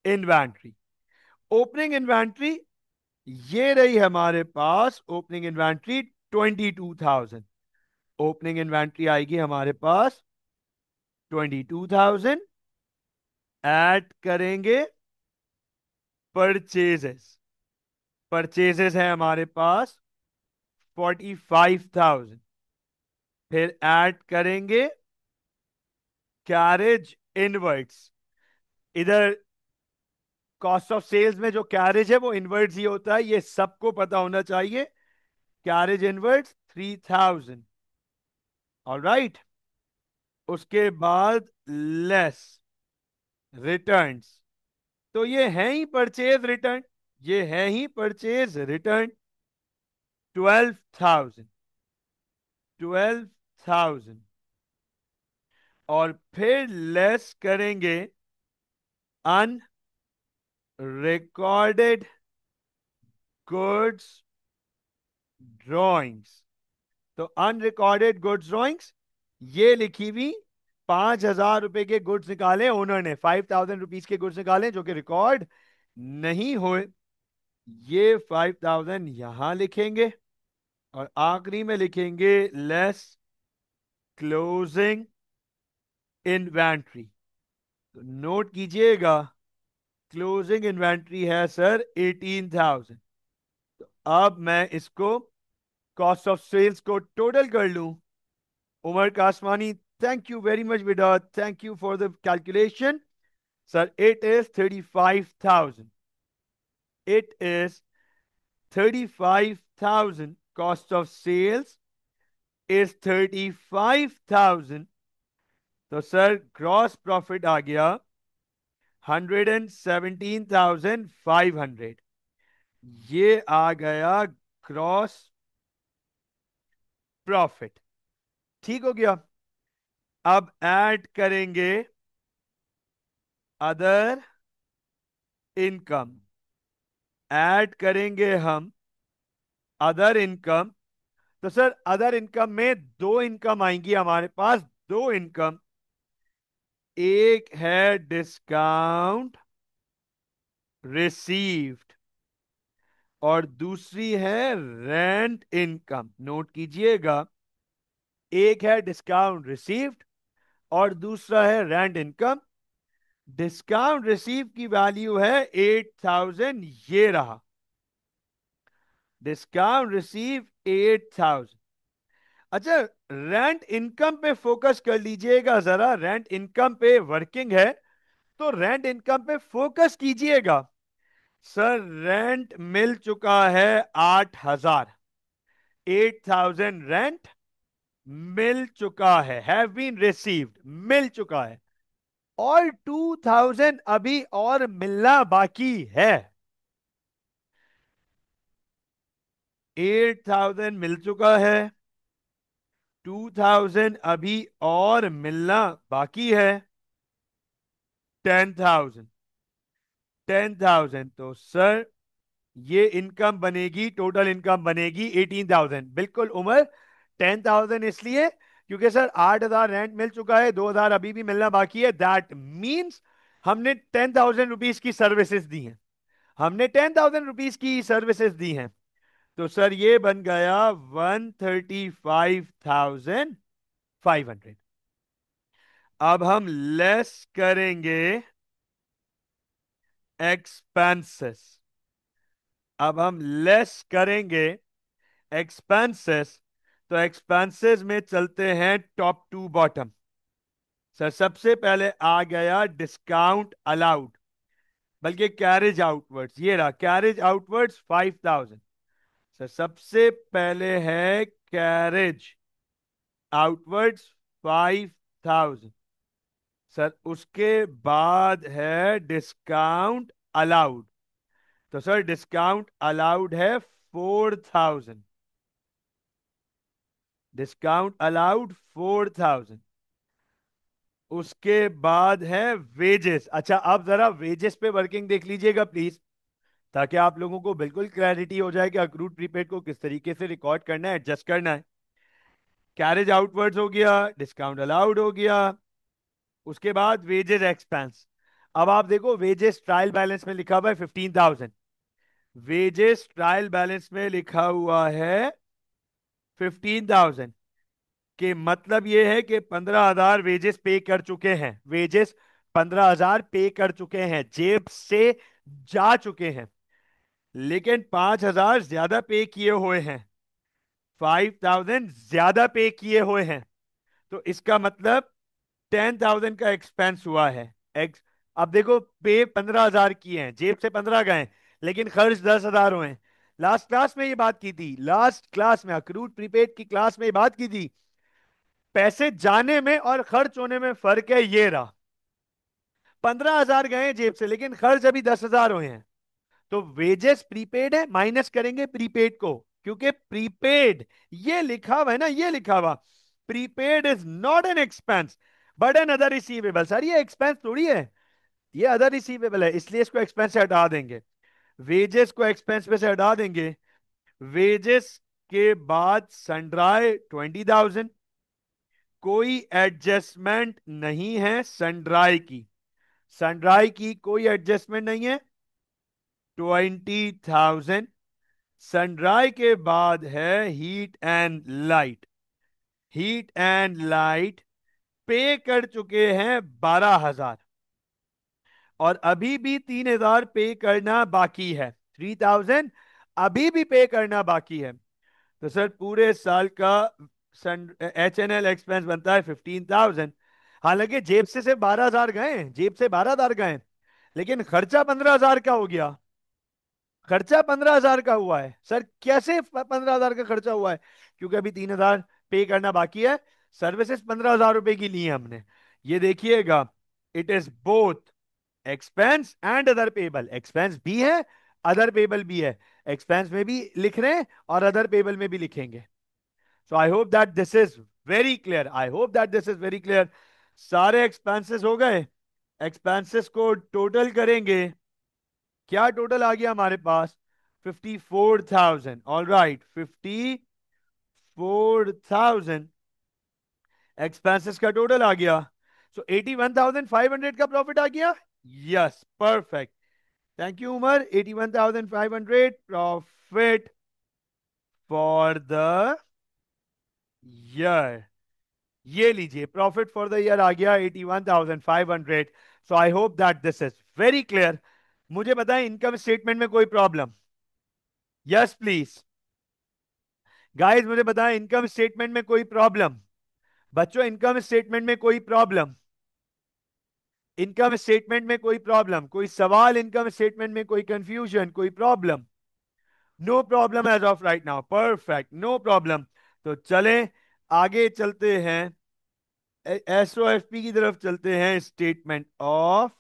इन्वेंट्री। ओपनिंग इन्वेंट्री ये रही हमारे पास। Opening inventory 22,000। ओपनिंग इन्वेंट्री आएगी हमारे पास 22,000। ऐड करेंगे परचेजेस। परचेजेस है हमारे पास 45,000। फिर ऐड करेंगे कैरेज इनवर्ट्स। इधर कॉस्ट ऑफ सेल्स में जो कैरेज है वो इनवर्ट्स ही होता है, ये सबको पता होना चाहिए। Carriage inverts 3,000। All right. उसके बाद लेस रिटर्न्स। तो ये है ही परचेज रिटर्न। ये है ही परचेज रिटर्न 12,000। 12,000। और फिर लेस करेंगे अनरिकॉर्डेड गुड्स ड्रॉइंग्स। तो अनरिकॉर्डेड गुड्स ड्रॉइंग्स ये लिखी हुई 5,000 रुपए के गुड्स निकाले ओनर ने, 5,000 रुपीज के गुड्स निकाले जो कि रिकॉर्ड नहीं हुए। ये 5,000 यहां लिखेंगे और आखिरी में लिखेंगे लेस क्लोजिंग इन्वेंट्री। तो नोट कीजिएगा, क्लोजिंग इन्वेंट्री है सर 18,000। तो अब मैं इसको कॉस्ट ऑफ सेल्स को टोटल कर लूं। Umar Kasmani, thank you very much बेटा, thank you for the calculation. Sir it is 35,000। It is 35,000। Cost of sales is 35,000। तो सर ग्रॉस प्रॉफिट आ गया 117,500। ये आ गया ग्रॉस प्रॉफिट। ठीक हो गया। अब ऐड करेंगे अदर इनकम। ऐड करेंगे हम अदर इनकम। तो सर अदर इनकम में 2 इनकम आएंगी हमारे पास। 2 इनकम, एक है डिस्काउंट रिसीव्ड और दूसरी है रेंट इनकम। नोट कीजिएगा, एक है डिस्काउंट रिसीव्ड और दूसरा है रेंट इनकम। डिस्काउंट रिसीव की वैल्यू है 8,000। ये रहा डिस्काउंट रिसीव 8,000। अच्छा, रेंट इनकम पे फोकस कर लीजिएगा जरा, रेंट इनकम पे वर्किंग है तो रेंट इनकम पे फोकस कीजिएगा। सर रेंट मिल चुका है 8,000, 8,000 रेंट मिल चुका हैव बीन रिसीव्ड, मिल चुका है। और 2,000 अभी और मिलना बाकी है। 8,000 मिल चुका है, 2,000 अभी और मिलना बाकी है। 10,000, 10,000 तो सर ये इनकम बनेगी, टोटल इनकम बनेगी 18,000। बिल्कुल उमर, 10,000 इसलिए क्योंकि सर 8,000 रेंट मिल चुका है, 2,000 अभी भी मिलना बाकी है। दैट मीन्स हमने 10,000 रुपीज की सर्विसेज दी हैं, हमने 10,000 रुपीज की सर्विसेज दी हैं। तो सर ये बन गया 135,500। अब हम लेस करेंगे एक्सपेंसेस, अब हम लेस करेंगे एक्सपेंसेस। तो एक्सपेंसेस में चलते हैं टॉप टू बॉटम। सर सबसे पहले आ गया डिस्काउंट अलाउड, बल्कि कैरेज आउटवर्ड्स, ये रहा कैरेज आउटवर्ड्स 5,000। सर सबसे पहले है कैरेज आउटवर्ड्स 5,000। सर उसके बाद है डिस्काउंट अलाउड, तो सर डिस्काउंट अलाउड है 4,000, डिस्काउंट अलाउड 4,000। उसके बाद है वेजेस। अच्छा अब जरा वेजेस पे वर्किंग देख लीजिएगा प्लीज, ताकि आप लोगों को बिल्कुल क्लैरिटी हो जाए कि अक्रूड प्रीपेड को किस तरीके से रिकॉर्ड करना है, एडजस्ट करना है। कैरेज आउटवर्ड्स हो गया, डिस्काउंट अलाउड हो गया, उसके बाद वेजेस एक्सपेंस। अब आप देखो वेजेस ट्रायल बैलेंस में लिखा हुआ है 15,000, वेजेस ट्रायल बैलेंस में लिखा हुआ है 15,000, के मतलब ये है कि 15,000 वेजेस पे कर चुके हैं, वेजेस 15,000 पे कर चुके हैं, जेब से जा चुके हैं। लेकिन 5,000 ज्यादा पे किए हुए हैं, 5,000 ज्यादा पे किए हुए हैं। तो इसका मतलब 10,000 का एक्सपेंस हुआ है। एक्स अब देखो, पे 15,000 किए हैं, जेब से 15 गए, लेकिन खर्च 10,000 हुए हैं। लास्ट क्लास में ये बात की थी, लास्ट क्लास में अक्रूड प्रीपेड की क्लास में ये बात की थी, पैसे जाने में और खर्च होने में फर्क है। ये रहा, 15,000 गए जेब से लेकिन खर्च अभी 10,000 हुए हैं। तो वेजेस प्रीपेड है, माइनस करेंगे प्रीपेड को, क्योंकि प्रीपेड ये लिखा हुआ है ना, ये लिखा हुआ prepaid is not an expense but an other receivable. Sir ये एक्सपेंस थोड़ी है, ये अदर रिसीवेबल है, इसलिए इसको एक्सपेंस से हटा देंगे, वेजेस को एक्सपेंस में से हटा देंगे। वेजेस के बाद सनड्राई 20,000, कोई एडजस्टमेंट नहीं है सनड्राई की, सनड्राई की कोई एडजस्टमेंट नहीं है, 20,000। सनड्राई के बाद है heat and light, heat and light पे कर चुके हैं 12,000, और अभी भी 3,000 पे करना बाकी है, 3,000 अभी भी पे करना बाकी है। तो सर पूरे साल का सन HNL एक्सपेंस बनता है 15,000। हालांकि जेब से सिर्फ 12,000 गए, जेब से 12,000 गए, लेकिन खर्चा 15,000 का हो गया, खर्चा 15,000 का हुआ है। सर कैसे 15,000 का खर्चा हुआ है? क्योंकि अभी 3,000 पे करना बाकी है, सर्विसेज 15,000 रुपए की ली है हमने। ये देखिएगा, it is both expense and other payable, expense भी है, अदर पेबल भी है, एक्सपेंस में भी लिख रहे हैं और अदर पेबल में भी लिखेंगे। So I hope that this is very clear, I hope that this is very clear. सारे एक्सपेंसेस हो गए, एक्सपेंसेस को टोटल करेंगे, क्या टोटल आ गया हमारे पास? 54,000। ऑल राइट, 54,000 एक्सपेंसेस का टोटल आ गया। सो 81,500 का प्रॉफिट आ गया। Yes, perfect, thank you Umar. 81,500 profit for the year, ये लीजिए प्रॉफिट फॉर द ईयर आ गया 81,500। So I hope that this is very clear. मुझे बताएं इनकम स्टेटमेंट में कोई प्रॉब्लम? Yes please. गाइस मुझे बताएं, इनकम स्टेटमेंट में कोई प्रॉब्लम? बच्चों, इनकम स्टेटमेंट में कोई प्रॉब्लम? इनकम स्टेटमेंट में कोई प्रॉब्लम, कोई सवाल? इनकम स्टेटमेंट में कोई कंफ्यूजन, कोई problem? No problem as of right now, perfect, no problem. तो चलें, आगे चलते हैं, एसओएफपी की तरफ चलते हैं। Statement of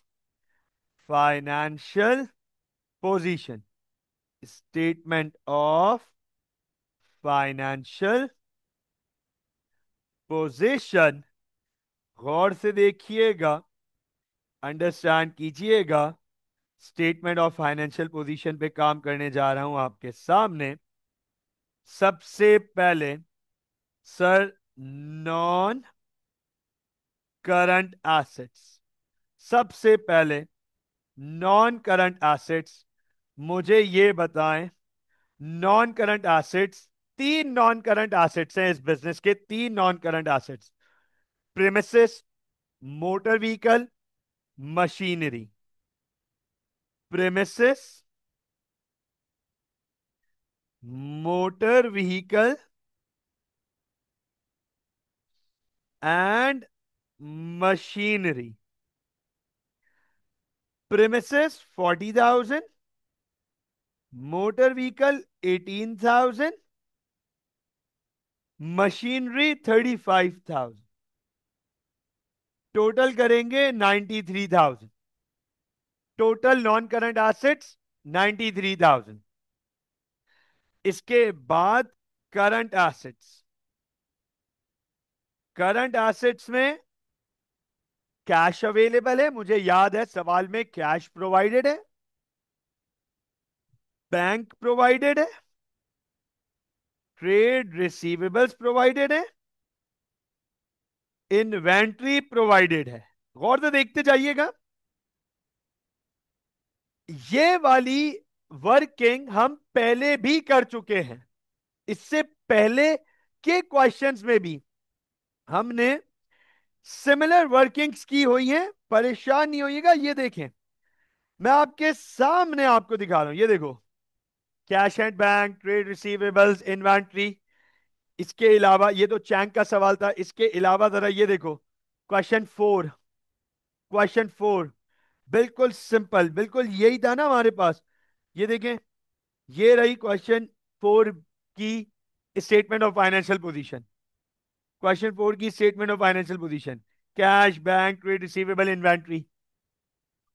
financial position, statement of financial position. गौर से देखिएगा, अंडरस्टैंड कीजिएगा। स्टेटमेंट ऑफ फाइनेंशियल पोजीशन पे काम करने जा रहा हूं आपके सामने। सबसे पहले सर, नॉन करंट एसेट्स। सबसे पहले नॉन करंट एसेट्स, मुझे ये बताएं, नॉन करंट एसेट्स, तीन नॉन करंट एसेट्स हैं इस बिजनेस के, तीन non current assets. Premises, motor vehicle, machinery. Premises, motor vehicle and machinery. Premises 40,000, motor vehicle 18,000, machinery 35,000। Total करेंगे 93,000। Total non current assets 93,000। इसके बाद करंट एसेट्स। करंट एसेट्स में cash available है, मुझे याद है सवाल में कैश प्रोवाइडेड है, बैंक प्रोवाइडेड है, ट्रेड रिसीवेबल्स प्रोवाइडेड है, इन्वेंट्री प्रोवाइडेड है। गौर से देखते जाइएगा, ये वाली वर्किंग हम पहले भी कर चुके हैं। इससे पहले के क्वेश्चंस में भी हमने सिमिलर वर्किंग्स की हुई हैं। परेशान नहीं होइएगा, ये देखें, मैं आपके सामने आपको दिखा रहा हूं, ये देखो, cash and bank, trade receivables, inventory. इसके अलावा, ये तो चैंक का सवाल था, इसके अलावा जरा ये देखो, क्वेश्चन फोर। क्वेश्चन फोर बिल्कुल सिंपल, बिल्कुल यही था ना हमारे पास। ये देखें, ये रही क्वेश्चन फोर की statement of financial position. Question four की statement of financial position, cash, bank, trade receivable, inventory,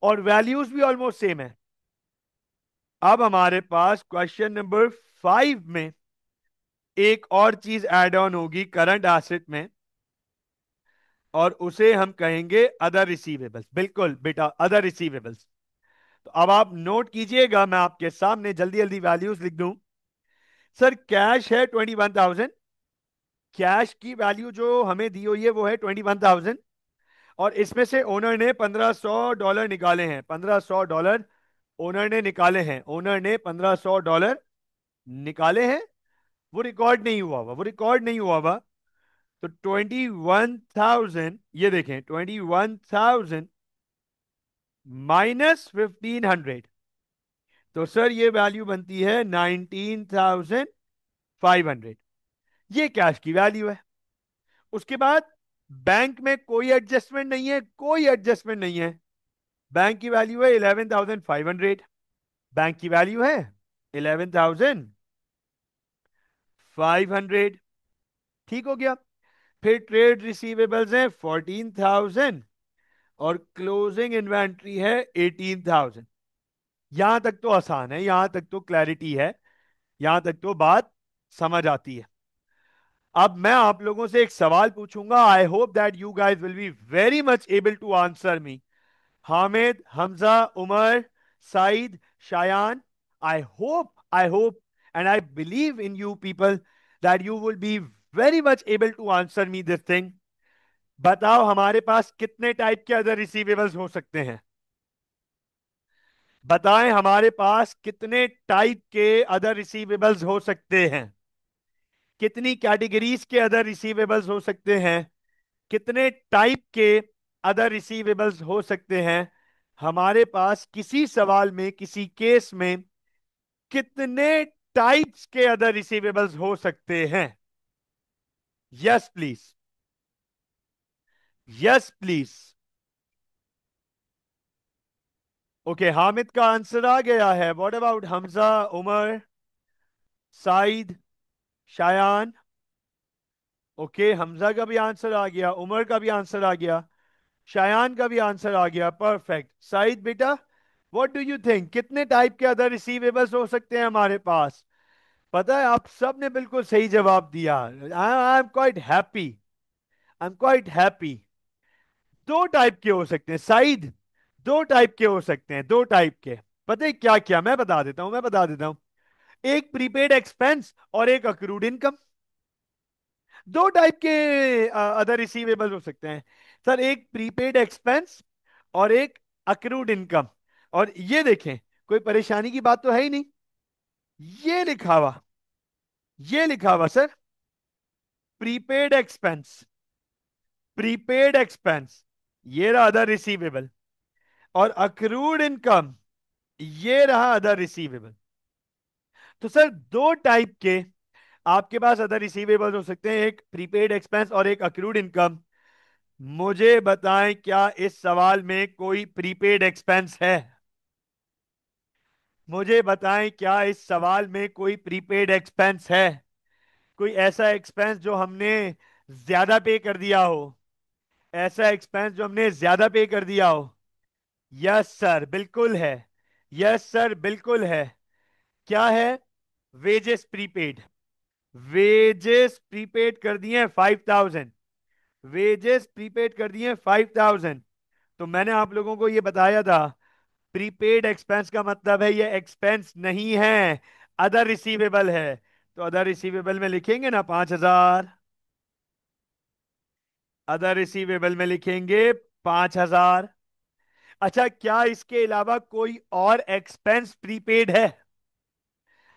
और वैल्यूज भी ऑलमोस्ट सेम है। अब हमारे पास क्वेश्चन नंबर फाइव में एक और चीज ऐड ऑन होगी करंट एसेट में, और उसे हम कहेंगे अदर रिसीवेबल्स। बिल्कुल बेटा, अदर रिसीवेबल्स। तो अब आप नोट कीजिएगा, मैं आपके सामने जल्दी जल्दी वैल्यूज लिख दूं। सर, कैश है 21,000। कैश की वैल्यू जो हमें दी हुई है वो है 21,000, और इसमें से ओनर ने $1,500 निकाले हैं। $1,500 ओनर ने निकाले हैं। ओनर ने $1,500 निकाले हैं। वो रिकॉर्ड नहीं हुआ हुआ, वो रिकॉर्ड नहीं हुआ हुआ। तो 21,000, ये देखें, 21,000 -1,500, तो सर ये वैल्यू बनती है 19,500। ये कैश की वैल्यू है। उसके बाद बैंक में कोई एडजस्टमेंट नहीं है, कोई एडजस्टमेंट नहीं है। बैंक की वैल्यू है 11,500। बैंक की वैल्यू है 11,500। ठीक हो गया। फिर ट्रेड रिसीवेबल्स हैं 14,000, और क्लोजिंग इन्वेंट्री है 18,000। यहां तक तो आसान है, यहां तक तो क्लैरिटी है, यहां तक तो बात समझ आती है। अब मैं आप लोगों से एक सवाल पूछूंगा। I hope that you guys will be very much able to answer me. Hamid, Hamza, Umar, Saeed, Shayan, I hope and I believe in you people that you will be very much able to answer me this thing. बताओ, हमारे पास कितने type के other receivables हो सकते हैं? बताएं, हमारे पास कितने टाइप के अदर रिसीवेबल्स हो सकते हैं? कितनी कैटेगरीज के अदर रिसीवेबल्स हो सकते हैं? कितने टाइप के अदर रिसीवेबल्स हो सकते हैं? हमारे पास किसी सवाल में, किसी केस में कितने टाइप्स के अदर रिसीवेबल्स हो सकते हैं? Yes please, yes please. Okay, Hamid का आंसर आ गया है। What about Hamza, Umar, Saeed, Shayan? Okay, Hamza का भी आंसर आ गया, उमर का भी आंसर आ गया, शायान का भी आंसर आ गया। परफेक्ट। साइद बेटा, व्हाट डू यू थिंक, कितने टाइप के अदर रिसीवेबल्स हो सकते हैं हमारे पास? पता है, आप सब ने बिल्कुल सही जवाब दिया। I am quite happy, I am quite happy. दो टाइप के हो सकते हैं साइद, दो टाइप के हो सकते हैं, दो टाइप के। पता है क्या क्या, मैं बता देता हूं, मैं बता देता हूं। एक प्रीपेड एक्सपेंस और एक अक्रूड इनकम। दो टाइप के अदर रिसीवेबल हो सकते हैं सर, एक प्रीपेड एक्सपेंस और एक अक्रूड इनकम। और ये देखें, कोई परेशानी की बात तो है ही नहीं। ये लिखा हुआ, ये लिखा हुआ sir, prepaid expense, prepaid expense, ये रहा अदर रिसीवेबल। और अक्रूड इनकम, ये रहा अदर रिसीवेबल। तो सर दो टाइप के आपके पास अदर रिसीवेबल्स हो सकते हैं, एक प्रीपेड एक्सपेंस और एक अक्रूड इनकम। मुझे बताएं, क्या इस सवाल में कोई प्रीपेड एक्सपेंस है? मुझे बताएं, क्या इस सवाल में कोई प्रीपेड एक्सपेंस है? कोई ऐसा एक्सपेंस जो हमने ज्यादा पे कर दिया हो, ऐसा एक्सपेंस जो हमने ज्यादा पे कर दिया हो? यस सर बिल्कुल है, यस सर बिल्कुल है। क्या है? वेजेस प्रीपेड, वेजेस प्रीपेड कर दिए 5,000, वेजेस प्रीपेड कर दिए 5,000। तो मैंने आप लोगों को ये बताया था, प्रीपेड एक्सपेंस का मतलब है ये एक्सपेंस नहीं है, अदर रिसीवेबल है। तो अदर रिसीवेबल में लिखेंगे ना 5,000, अदर रिसीवेबल में लिखेंगे 5,000। अच्छा, क्या इसके अलावा कोई और एक्सपेंस प्रीपेड है?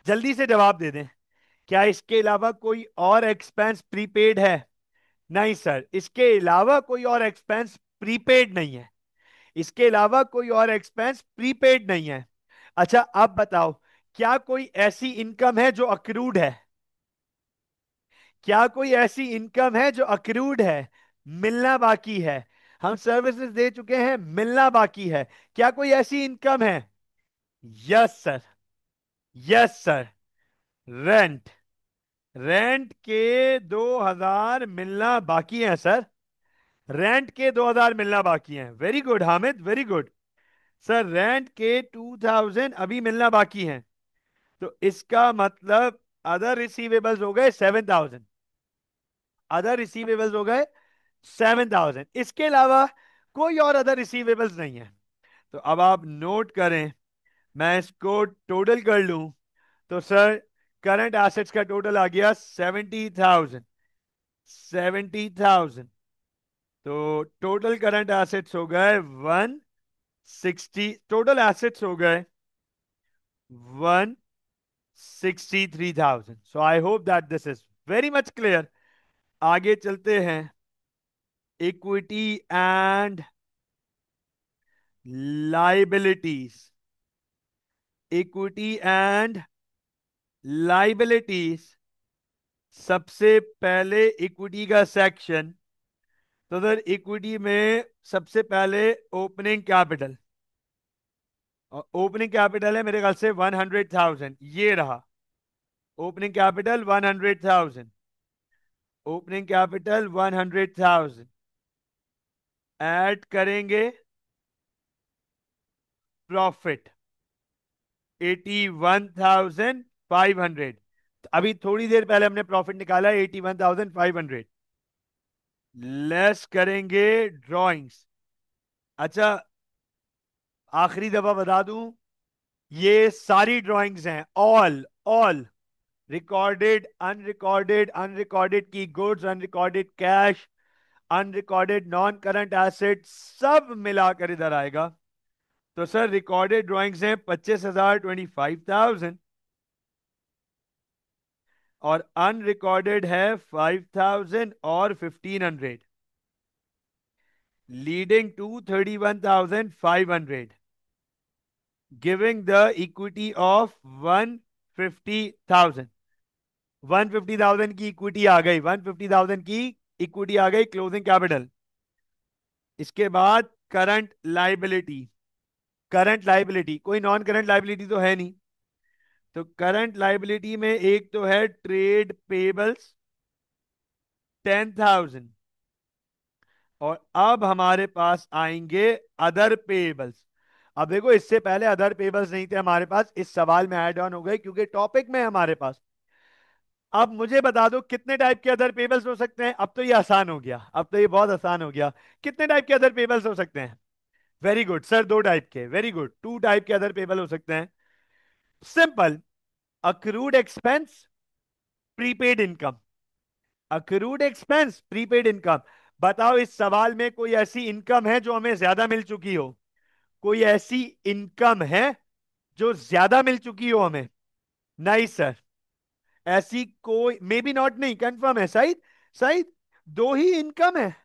जल्दी से जवाब दे दें, क्या इसके अलावा कोई और एक्सपेंस प्रीपेड है? नहीं सर, इसके अलावा कोई और एक्सपेंस प्रीपेड नहीं है, इसके अलावा कोई और एक्सपेंस प्रीपेड नहीं है। अच्छा अब बताओ, क्या कोई ऐसी इनकम है जो अक्रूड है? क्या कोई ऐसी इनकम है जो अक्रूड है, मिलना बाकी है? हम सर्विसेज दे चुके हैं, मिलना बाकी है। क्या कोई ऐसी इनकम है? Yes sir, yes sir. Rent, rent के 2,000 मिलना बाकी है सर, रेंट के 2,000 मिलना बाकी हैं। Very good Hamid, very good. Sir rent के 2,000 अभी मिलना बाकी हैं। तो इसका मतलब अदर रिसीवेबल्स हो गए 7,000, अदर रिसीवेबल्स हो गए 7,000। इसके अलावा कोई और अदर रिसीवेबल्स नहीं है। तो अब आप नोट करें, मैं इसको टोटल कर लूं तो सर करंट एसेट्स का टोटल आ गया 70,000, 70,000। तो टोटल करंट एसेट्स हो गए 160, टोटल एसेट्स हो गए 163,000। So I hope that this is very much clear. आगे चलते हैं, equity and liabilities, equity and liabilities. सबसे पहले इक्विटी का सेक्शन, तो उधर इक्विटी में सबसे पहले ओपनिंग कैपिटल, और ओपनिंग कैपिटल है मेरे ख्याल से 100,000, ये रहा opening capital 100,000, opening capital 100,000। Add करेंगे प्रॉफिट 81,500। अभी थोड़ी देर पहले हमने प्रॉफिट निकाला 81,500, लेस करेंगे ड्रॉइंग्स। अच्छा, आखिरी दफा बता दूं, ये सारी ड्रॉइंग्स हैं, all all, recorded, unrecorded, unrecorded की goods, unrecorded cash, unrecorded non current asset, सब मिलाकर इधर आएगा। तो सर रिकॉर्डेड ड्राइंग्स हैं 25,000, 25,000, और अनरिकॉर्डेड है 5,000 और 1,500, leading to 31,500, giving the equity of 1 150,000। 150,000 की इक्विटी आ गई, 150,000 की इक्विटी आ गई, क्लोजिंग कैपिटल। इसके बाद करंट लाइबिलिटी। करंट लाइबिलिटी, कोई नॉन करंट लाइबिलिटी तो है नहीं, तो करंट लाइबिलिटी में एक तो है ट्रेड पेबल्स 10,000, और अब हमारे पास आएंगे अदर पेबल्स। अब देखो, इससे पहले अदर पेबल्स नहीं थे हमारे पास, इस सवाल में ऐड ऑन हो गए क्योंकि टॉपिक में है हमारे पास। अब मुझे बता दो कितने टाइप के अदर पेबल्स हो सकते हैं। अब तो ये आसान हो गया, अब तो ये बहुत आसान हो गया। कितने टाइप के अदर पेबल्स हो सकते हैं? वेरी गुड सर, दो टाइप के, वेरी गुड, टू टाइप के अदर पेबल हो सकते हैं। Simple, accrued expense, prepaid income. Accrued expense, prepaid income. बताओ इस सवाल में कोई ऐसी इनकम है जो हमें ज्यादा मिल चुकी हो? कोई ऐसी इनकम है जो ज्यादा मिल चुकी हो हमें? नहीं सर, ऐसी कोई, मे बी नॉट नहीं, कंफर्म है सही। सही, दो ही इनकम है।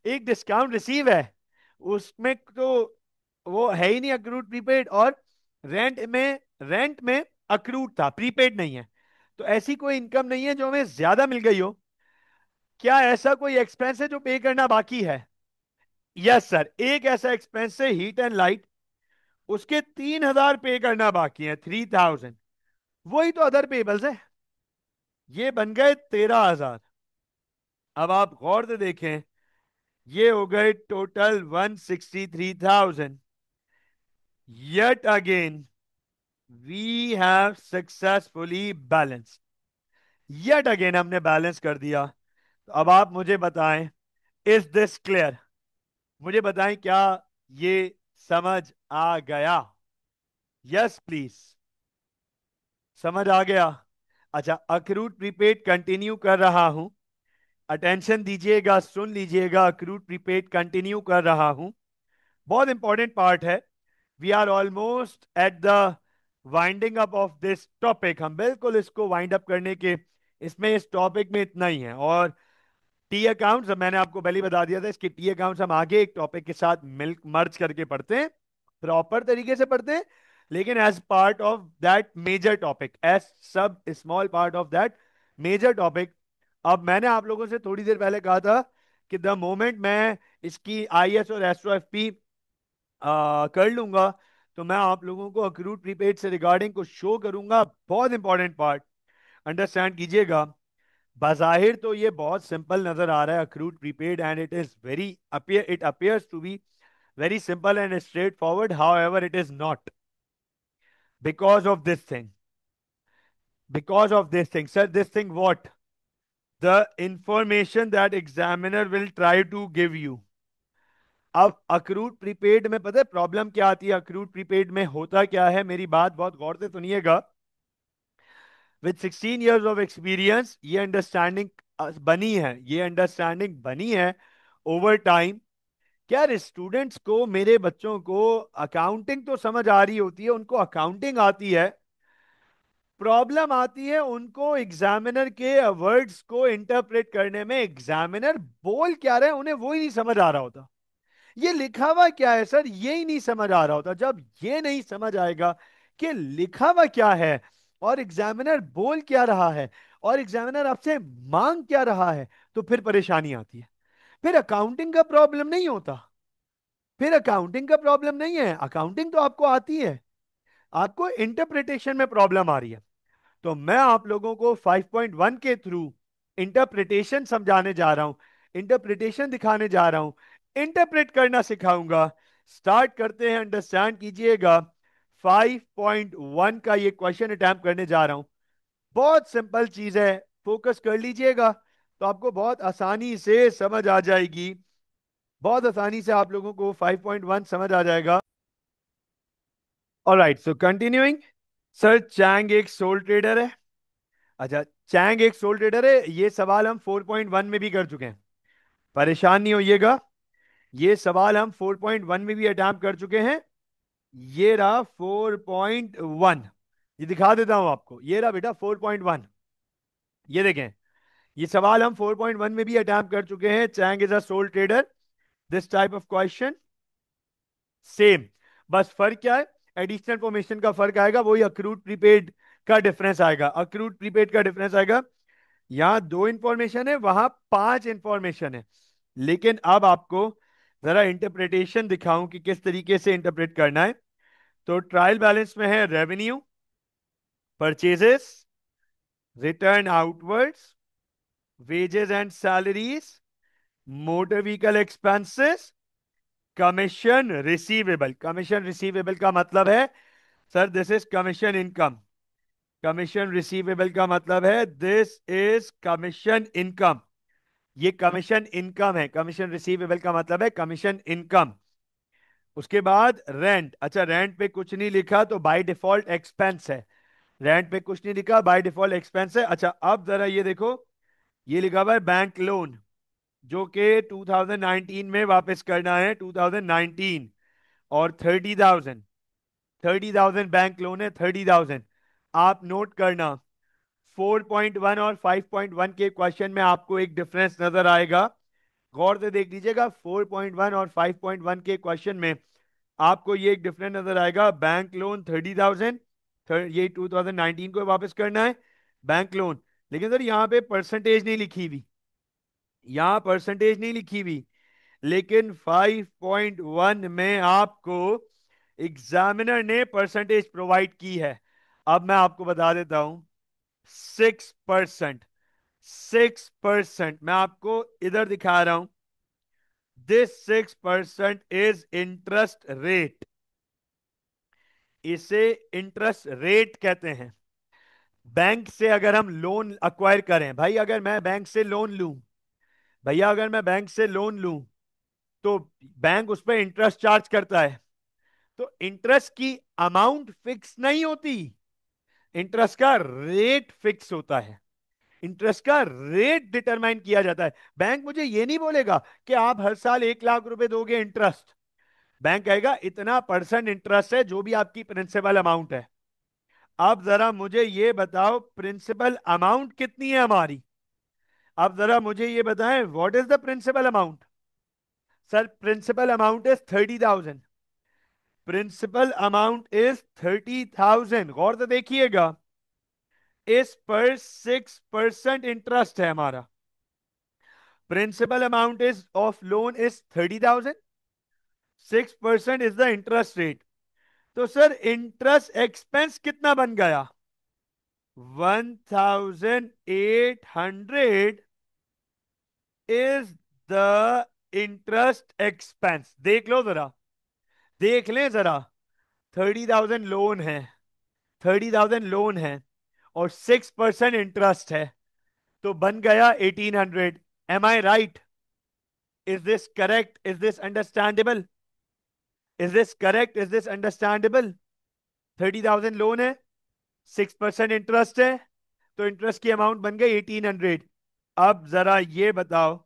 एक डिस्काउंट रिसीव है, उसमें तो वो है ही नहीं अक्रूड प्रीपेड, और रेंट में अक्रूड था, प्रीपेड नहीं है। तो ऐसी कोई इनकम नहीं है जो हमें ज्यादा मिल गई हो। क्या ऐसा कोई एक्सपेंस है जो पे करना बाकी है? यस सर, एक ऐसा एक्सपेंस है हीट एंड लाइट, उसके 3,000 पे करना बाकी है, 3,000। वही तो अदर पेबल्स है, ये बन गए 13,000। अब आप गौर से देखें, ये हो गए total 163,000। yet again we have successfully balanced। yet again हमने बैलेंस कर दिया। तो अब आप मुझे बताएं, इज दिस क्लियर? मुझे बताएं, क्या ये समझ आ गया? यस प्लीज, समझ आ गया? अच्छा, अक्रूड प्रीपेड कंटिन्यू कर रहा हूं, अटेंशन दीजिएगा, सुन लीजिएगा, अक्रूड प्रीपेड कंटिन्यू कर रहा हूं। बहुत इंपॉर्टेंट पार्ट है। We are almost at the winding up of this topic. हम बिल्कुल इसको वाइंड अप करने के, इसमें इस टॉपिक में इतना ही है। और टी अकाउंट्स मैंने आपको पहले ही बता दिया था, इसके टी अकाउंट्स हम आगे एक टॉपिक के साथ मिल मर्ज करके पढ़ते हैं, प्रॉपर तरीके से पढ़ते हैं, लेकिन as part of that major topic, as sub small part of that major topic. अब मैंने आप लोगों से थोड़ी देर पहले कहा था कि द मोमेंट मैं इसकी आईएएस और एसओ एफपी कर लूंगा, तो मैं आप लोगों को अक्रूड प्रीपेड से रिगार्डिंग कुछ शो करूंगा। बहुत इंपॉर्टेंट पार्ट, अंडरस्टैंड कीजिएगा। बाजाहिर तो ये बहुत सिंपल नजर आ रहा है accrued prepaid, and it is very it appears to be very simple and straightforward. However, it is not, because of this thing. Because of this thing, sir. This thing what? The information that examiner will try to give you. अब accrued prepaid में पता है problem क्या आती है? Accrued prepaid में होता क्या है, मेरी बात बहुत गौर से सुनिएगा। विद 16 years ऑफ एक्सपीरियंस ये अंडरस्टैंडिंग बनी है, ये अंडरस्टैंडिंग बनी है ओवर टाइम। क्या यार, स्टूडेंट्स को, मेरे बच्चों को अकाउंटिंग तो समझ आ रही होती है, उनको अकाउंटिंग आती है, प्रॉब्लम आती है उनको एग्जामिनर के वर्ड्स को इंटरप्रेट करने में। एग्जामिनर बोल क्या रहे हैं उन्हें वो ही नहीं समझ आ रहा होता, ये लिखा हुआ क्या है सर ये ही नहीं समझ आ रहा होता। जब ये नहीं समझ आएगा कि लिखा हुआ क्या है और एग्जामिनर बोल क्या रहा है और एग्जामिनर आपसे मांग क्या रहा है, तो फिर परेशानी आती है। फिर अकाउंटिंग का प्रॉब्लम नहीं होता, फिर अकाउंटिंग का प्रॉब्लम नहीं है, अकाउंटिंग तो आपको आती है, आपको इंटरप्रिटेशन में प्रॉब्लम आ रही है। तो मैं आप लोगों को 5.1 के थ्रू इंटरप्रिटेशन समझाने जा रहा हूं, इंटरप्रिटेशन दिखाने जा रहा हूं, इंटरप्रेट करना सिखाऊंगा। स्टार्ट करते हैं, अंडरस्टैंड कीजिएगा। 5.1 का ये क्वेश्चन अटैम्प्ट करने जा रहा हूं। बहुत सिंपल चीज है, फोकस कर लीजिएगा तो आपको बहुत आसानी से समझ आ जाएगी, बहुत आसानी से आप लोगों को 5.1 समझ आ जाएगा। Alright, so continuing. Sir, Chang एक सोल ट्रेडर है। अच्छा, चैंग एक सोल ट्रेडर है, ये सवाल हम 4.1 में भी कर चुके हैं, परेशान नहीं होइएगा। ये सवाल हम 4.1 में भी अटैम्प्ट कर चुके हैं। ये रहा 4.1, ये दिखा देता हूं आपको, ये रहा बेटा 4.1। ये देखें, ये सवाल हम 4.1 में भी अटैम्प्ट कर चुके हैं। Chang is a sole trader, this type of question same. बस फर्क क्या है? एडिशनल फॉर्मेशन का फर्क आएगा, वही अक्रूड प्रीपेड का डिफरेंस आएगा, अक्रूड प्रीपेड का डिफरेंस आएगा। यहां दो इंफॉर्मेशन है, वहां पांच इंफॉर्मेशन है। लेकिन अब आपको जरा इंटरप्रिटेशन दिखाऊं कि किस तरीके से इंटरप्रेट करना है। तो ट्रायल बैलेंस में है revenue, purchases, return outwards, wages and salaries, motor vehicle expenses, commission receivable. Commission receivable का मतलब है sir this is commission income. Commission receivable का मतलब है दिस इज कमीशन इनकम। ये कमीशन इनकम है। कमीशन रिसीवेबल का मतलब है कमीशन इनकम। उसके बाद रेंट। अच्छा, रेंट पे कुछ नहीं लिखा तो बाय डिफॉल्ट एक्सपेंस है। रेंट पे कुछ नहीं लिखा, बाय डिफॉल्ट एक्सपेंस है। अच्छा, अब जरा ये देखो, ये लिखा हुआ है बैंक लोन, जो कि 2019 में वापस करना है, 2019। और 30,000, 30,000 बैंक लोन है, 30,000। आप नोट करना, 4.1 और 5.1 के क्वेश्चन में आपको एक डिफरेंस नजर आएगा। गौर से देख लीजिएगा, 4.1 और 5.1 के क्वेश्चन में आपको ये एक डिफरेंस नजर आएगा। बैंक लोन 30,000, ये 2019 को वापस करना है, बैंक लोन। लेकिन सर यहाँ पे परसेंटेज नहीं लिखी हुई, यहाँ परसेंटेज नहीं लिखी हुई। लेकिन 5.1 में आपको एग्जामिनर ने परसेंटेज प्रोवाइड की है। अब मैं आपको बता देता हूं, 6%। 6%, मैं आपको इधर दिखा रहा हूं, दिस 6% इज इंटरेस्ट रेट। इसे इंटरेस्ट रेट कहते हैं। बैंक से अगर हम लोन अक्वायर करें, भाई अगर मैं बैंक से लोन लूं, भैया अगर मैं बैंक से लोन लूं, तो बैंक उस पर इंटरेस्ट चार्ज करता है। तो इंटरेस्ट की अमाउंट फिक्स नहीं होती, इंटरेस्ट का रेट फिक्स होता है। इंटरेस्ट का रेट डिटरमाइन किया जाता है। बैंक मुझे ये नहीं बोलेगा कि आप हर साल 1 लाख रुपए दोगे इंटरेस्ट। बैंक कहेगा इतना परसेंट इंटरेस्ट है, जो भी आपकी प्रिंसिपल अमाउंट है। अब जरा मुझे ये बताओ प्रिंसिपल अमाउंट कितनी है हमारी। अब जरा मुझे ये बताएं what is the principal amount. Sir principal amount is 30,000। Principal amount is 30,000। गौर से देखिएगा, इस पर 6% इंटरेस्ट है हमारा। Principal amount is of loan is 30,000, 6% is the interest rate. तो सर इंटरेस्ट एक्सपेंस कितना बन गया, 1,800 इज द इंटरेस्ट एक्सपेंस। देख लो जरा, देख लें जरा, 30,000 लोन है, 30,000 लोन है, और 6% इंटरेस्ट है, तो बन गया 1,800। Am I right? Is this correct? Is this understandable? Is this correct? Is this understandable? 30,000 loan है, 6% इंटरेस्ट है, तो इंटरेस्ट की अमाउंट बन गई 1,800। अब जरा ये बताओ,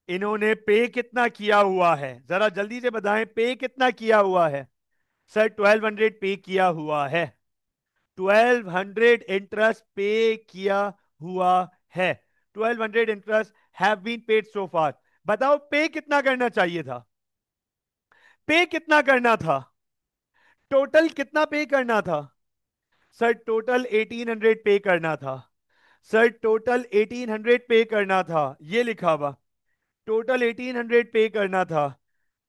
इन्होंने पे कितना किया हुआ है, जरा जल्दी से बताएं, पे कितना किया हुआ है। सर 1,200 पे किया हुआ है, 1,200 इंटरेस्ट पे किया हुआ है। 1,200 interest have been paid so far. बताओ पे कितना करना चाहिए था, पे कितना करना था, टोटल कितना पे करना था। सर टोटल 1,800 पे करना था। सर टोटल 1,800 पे करना था, ये लिखा हुआ, टोटल 1,800 पे करना था,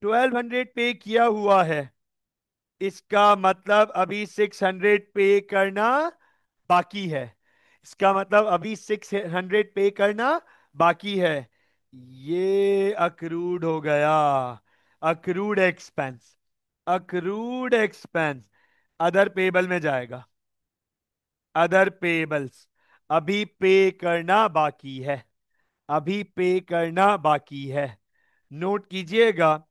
1,200 पे किया हुआ है। इसका मतलब अभी 600 पे करना बाकी है। इसका मतलब अभी 600 पे करना बाकी है। ये अक्रूड हो गया, accrued expense. Accrued expense other payable में जाएगा, अदर पेबल्स। अभी पे करना बाकी है, अभी पे करना बाकी है। नोट कीजिएगा,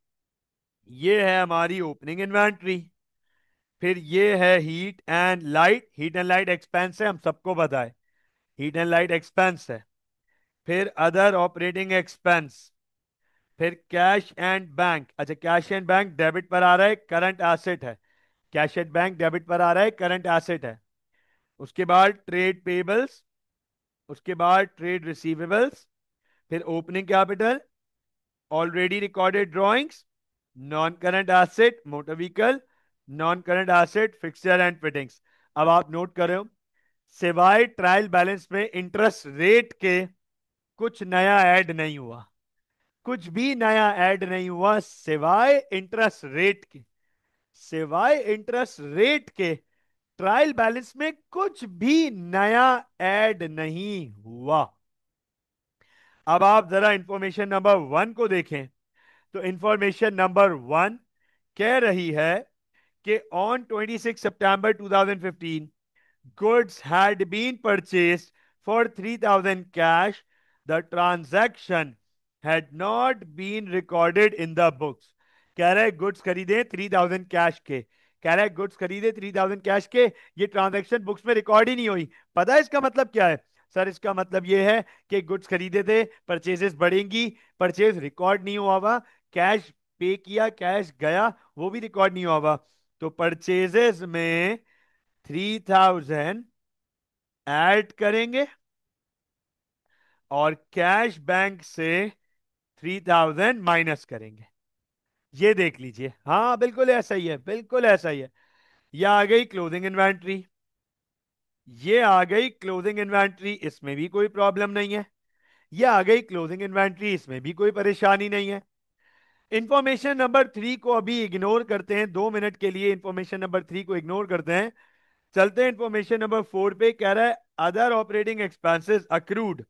ये है हमारी ओपनिंग इन्वेंट्री। फिर ये है heat and light. Heat and light expense है, हम सबको पता है, हीट एंड लाइट एक्सपेंस है। फिर अदर ऑपरेटिंग एक्सपेंस। फिर कैश एंड बैंक। अच्छा, कैश एंड बैंक डेबिट पर आ रहा है, करंट एसेट है। कैश एंड बैंक डेबिट पर आ रहा है, करंट एसेट है। उसके बाद ट्रेड पेबल्स, उसके बाद ट्रेड रिसीवेबल्स, फिर opening capital, already recorded drawings, non current asset motor vehicle, non current asset fixture and fittings. अब आप नोट करो, सिवाय ट्रायल बैलेंस में इंटरेस्ट रेट के कुछ नया ऐड नहीं हुआ। कुछ भी नया ऐड नहीं हुआ सिवाय इंटरेस्ट रेट के। सिवाय इंटरेस्ट रेट के ट्रायल बैलेंस में कुछ भी नया ऐड नहीं हुआ। अब आप जरा इंफॉर्मेशन नंबर 1 को देखें। तो इंफॉर्मेशन नंबर 1 कह रही है कि on 26 September 2015 goods had been purchased for 3000 cash. The transaction had not been recorded in the books. कह रहे गुड्स खरीदे 3000 कैश के। कह रहे गुड्स खरीदे 3000 कैश के, ये ट्रांजैक्शन बुक्स में रिकॉर्ड ही नहीं हुई। पता है इसका मतलब क्या है? सर इसका मतलब ये है कि गुड्स खरीदे थे, परचेजेस बढ़ेंगी, परचेज रिकॉर्ड नहीं हुआ हुआ, कैश पे किया, कैश गया, वो भी रिकॉर्ड नहीं हुआ हुआ। तो परचेजेस में 3000 ऐड करेंगे और कैश बैंक से 3000 माइनस करेंगे। ये देख लीजिए, हाँ बिल्कुल ऐसा ही है, बिल्कुल ऐसा ही है। ये आ गई क्लोजिंग इन्वेंट्री। ये आ गई क्लोजिंग इन्वेंट्री, इसमें भी कोई प्रॉब्लम नहीं है। ये आ गई क्लोजिंग इन्वेंट्री, इसमें भी कोई परेशानी नहीं है। इंफॉर्मेशन नंबर 3 को अभी इग्नोर करते हैं 2 मिनट के लिए। इंफॉर्मेशन नंबर 3 को इग्नोर करते हैं, चलते हैं इंफॉर्मेशन नंबर 4 पे। कह रहा है अदर ऑपरेटिंग एक्सपेंसेस अक्रूड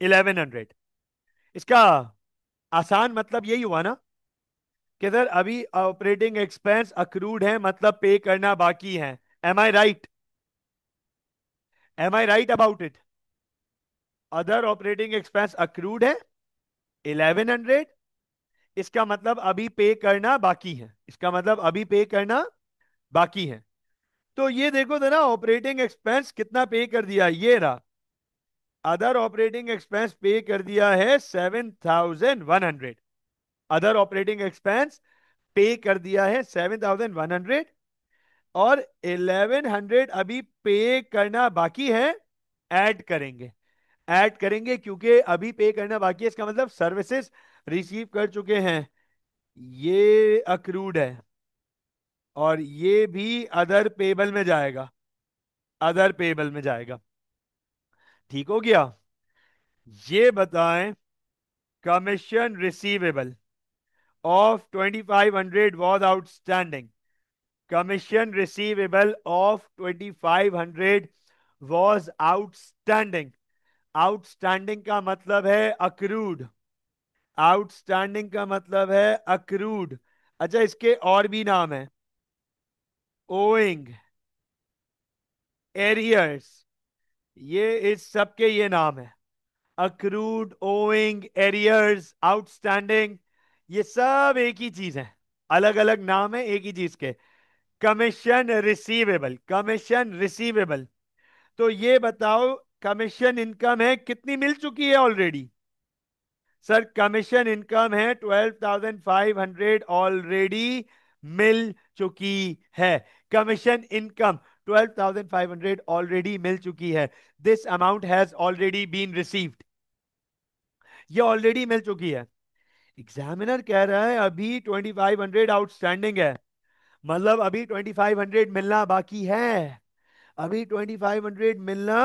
1100। इसका आसान मतलब यही हुआ ना कि सर अभी ऑपरेटिंग एक्सपेंस अक्रूड है, मतलब पे करना बाकी है। Am I right? Am I right about it? Other operating expense accrued है 1100, इसका मतलब अभी पे करना बाकी है। इसका मतलब अभी पे करना बाकी है। तो ये देखो जरा ऑपरेटिंग एक्सपेंस कितना पे कर दिया, ये रहा। अदर ऑपरेटिंग एक्सपेंस पे कर दिया है 7100। अदर ऑपरेटिंग एक्सपेंस पे कर दिया है 7100, और 1100 अभी पे करना बाकी है। ऐड करेंगे, ऐड करेंगे क्योंकि अभी पे करना बाकी है, इसका मतलब सर्विसेज रिसीव कर चुके हैं, ये अक्रूड है। और ये भी अदर पेबल में जाएगा, अदर पेबल में जाएगा। ठीक हो गया? ये बताएं commission receivable of 2500 was outstanding. Commission receivable of 2500 was outstanding. Outstanding का मतलब है accrued. Outstanding का मतलब है accrued. अच्छा, इसके और भी नाम है, owing, arrears, ये इस सब के ये नाम है। accrued, owing, arrears, outstanding, ये सब एक ही चीज है, अलग अलग नाम है एक ही चीज के। Commission receivable, commission receivable. तो ये बताओ कमीशन इनकम है कितनी मिल चुकी है ऑलरेडी? सर कमीशन इनकम है 12,500 ऑलरेडी मिल चुकी है। कमीशन इनकम 12,500 ऑलरेडी मिल चुकी है। This amount has already been received. ये ऑलरेडी मिल चुकी है। एग्जामिनर कह रहा है अभी 2500 आउटस्टैंडिंग है, मतलब अभी 2500 मिलना बाकी है। अभी 2500 मिलना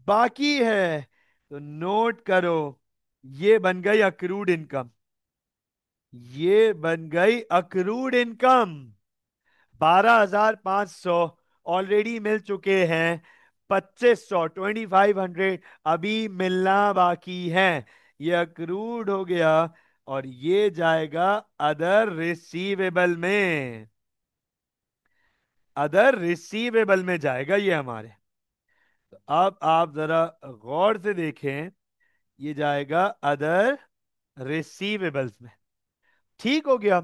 बाकी है। तो नोट करो, ये बन गई अक्रूड इनकम। ये बन गई अक्रूड इनकम। 12,500 ऑलरेडी मिल चुके हैं, 2500 2500 अभी मिलना बाकी है। ये अक्रूड हो गया और ये जाएगा अदर रिसीवेबल में। अदर रिसीवेबल में जाएगा ये हमारे। तो अब आप जरा गौर से देखें, ये जाएगा अदर रिसीवेबल्स में। ठीक हो गया?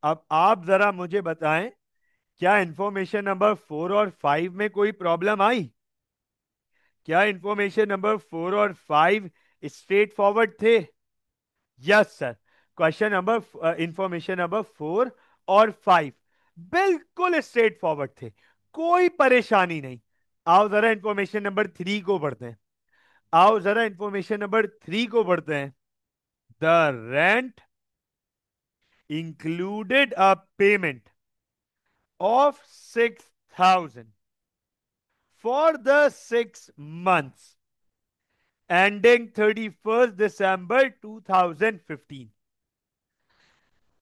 अब आप जरा मुझे बताएं, क्या इंफॉर्मेशन नंबर 4 और 5 में कोई प्रॉब्लम आई? क्या इंफॉर्मेशन नंबर 4 और 5 स्ट्रेट फॉरवर्ड थे? Yes sir. Question number information number 4 और 5 बिल्कुल स्ट्रेट फॉरवर्ड थे, कोई परेशानी नहीं। आओ जरा इंफॉर्मेशन नंबर 3 को पढ़ते हैं। आओ जरा इंफॉर्मेशन नंबर 3 को पढ़ते हैं। The rent included a payment of 6,000 for the 6 months ending 31st December 2015।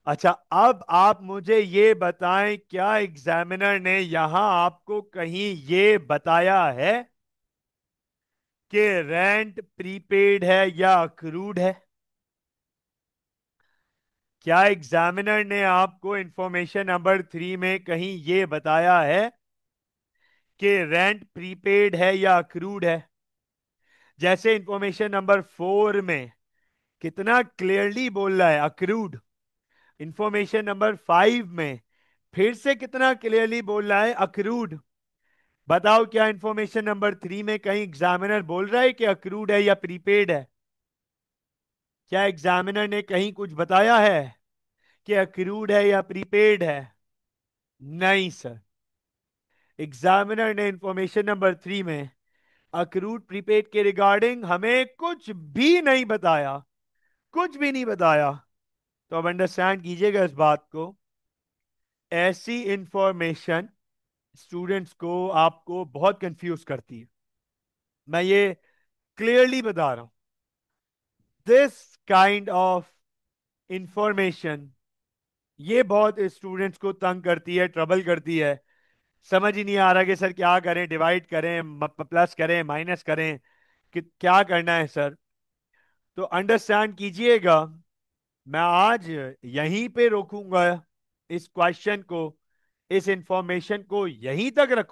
अच्छा, अब आप मुझे ये बताएं, क्या एग्जामिनर ने यहां आपको कहीं ये बताया है कि रेंट प्रीपेड है या अक्रूड है? क्या एग्जामिनर ने आपको इंफॉर्मेशन नंबर 3 में कहीं ये बताया है कि रेंट प्रीपेड है या अक्रूड है? जैसे इंफॉर्मेशन नंबर 4 में कितना क्लियरली बोल रहा है अक्रूड, इंफॉर्मेशन नंबर 5 में फिर से कितना क्लियरली बोल रहा है अक्रूड। बताओ, क्या इंफॉर्मेशन नंबर 3 में कहीं एग्जामिनर बोल रहा है कि अक्रूड है या प्रीपेड है? क्या एग्जामिनर ने कहीं कुछ बताया है कि अक्रूड है या प्रीपेड है? नहीं सर। एग्जामिनर ने इंफॉर्मेशन नंबर 3 में अक्रूड प्रीपेड के रिगार्डिंग हमें कुछ भी नहीं बताया, कुछ भी नहीं बताया। तो अब अंडरस्टैंड कीजिएगा इस बात को। ऐसी इंफॉर्मेशन स्टूडेंट्स को, आपको बहुत कंफ्यूज करती है। मैं ये क्लियरली बता रहा हूं, दिस काइंड ऑफ इंफॉर्मेशन ये बहुत स्टूडेंट्स को तंग करती है, ट्रबल करती है। समझ ही नहीं आ रहा कि सर क्या करें, डिवाइड करें, प्लस करें, माइनस करें, कि क्या करना है सर। तो अंडरस्टैंड कीजिएगा, मैं आज यहीं पे रोकूंगा इस क्वेश्चन को, इस इंफॉर्मेशन को यहीं तक रखूंगा।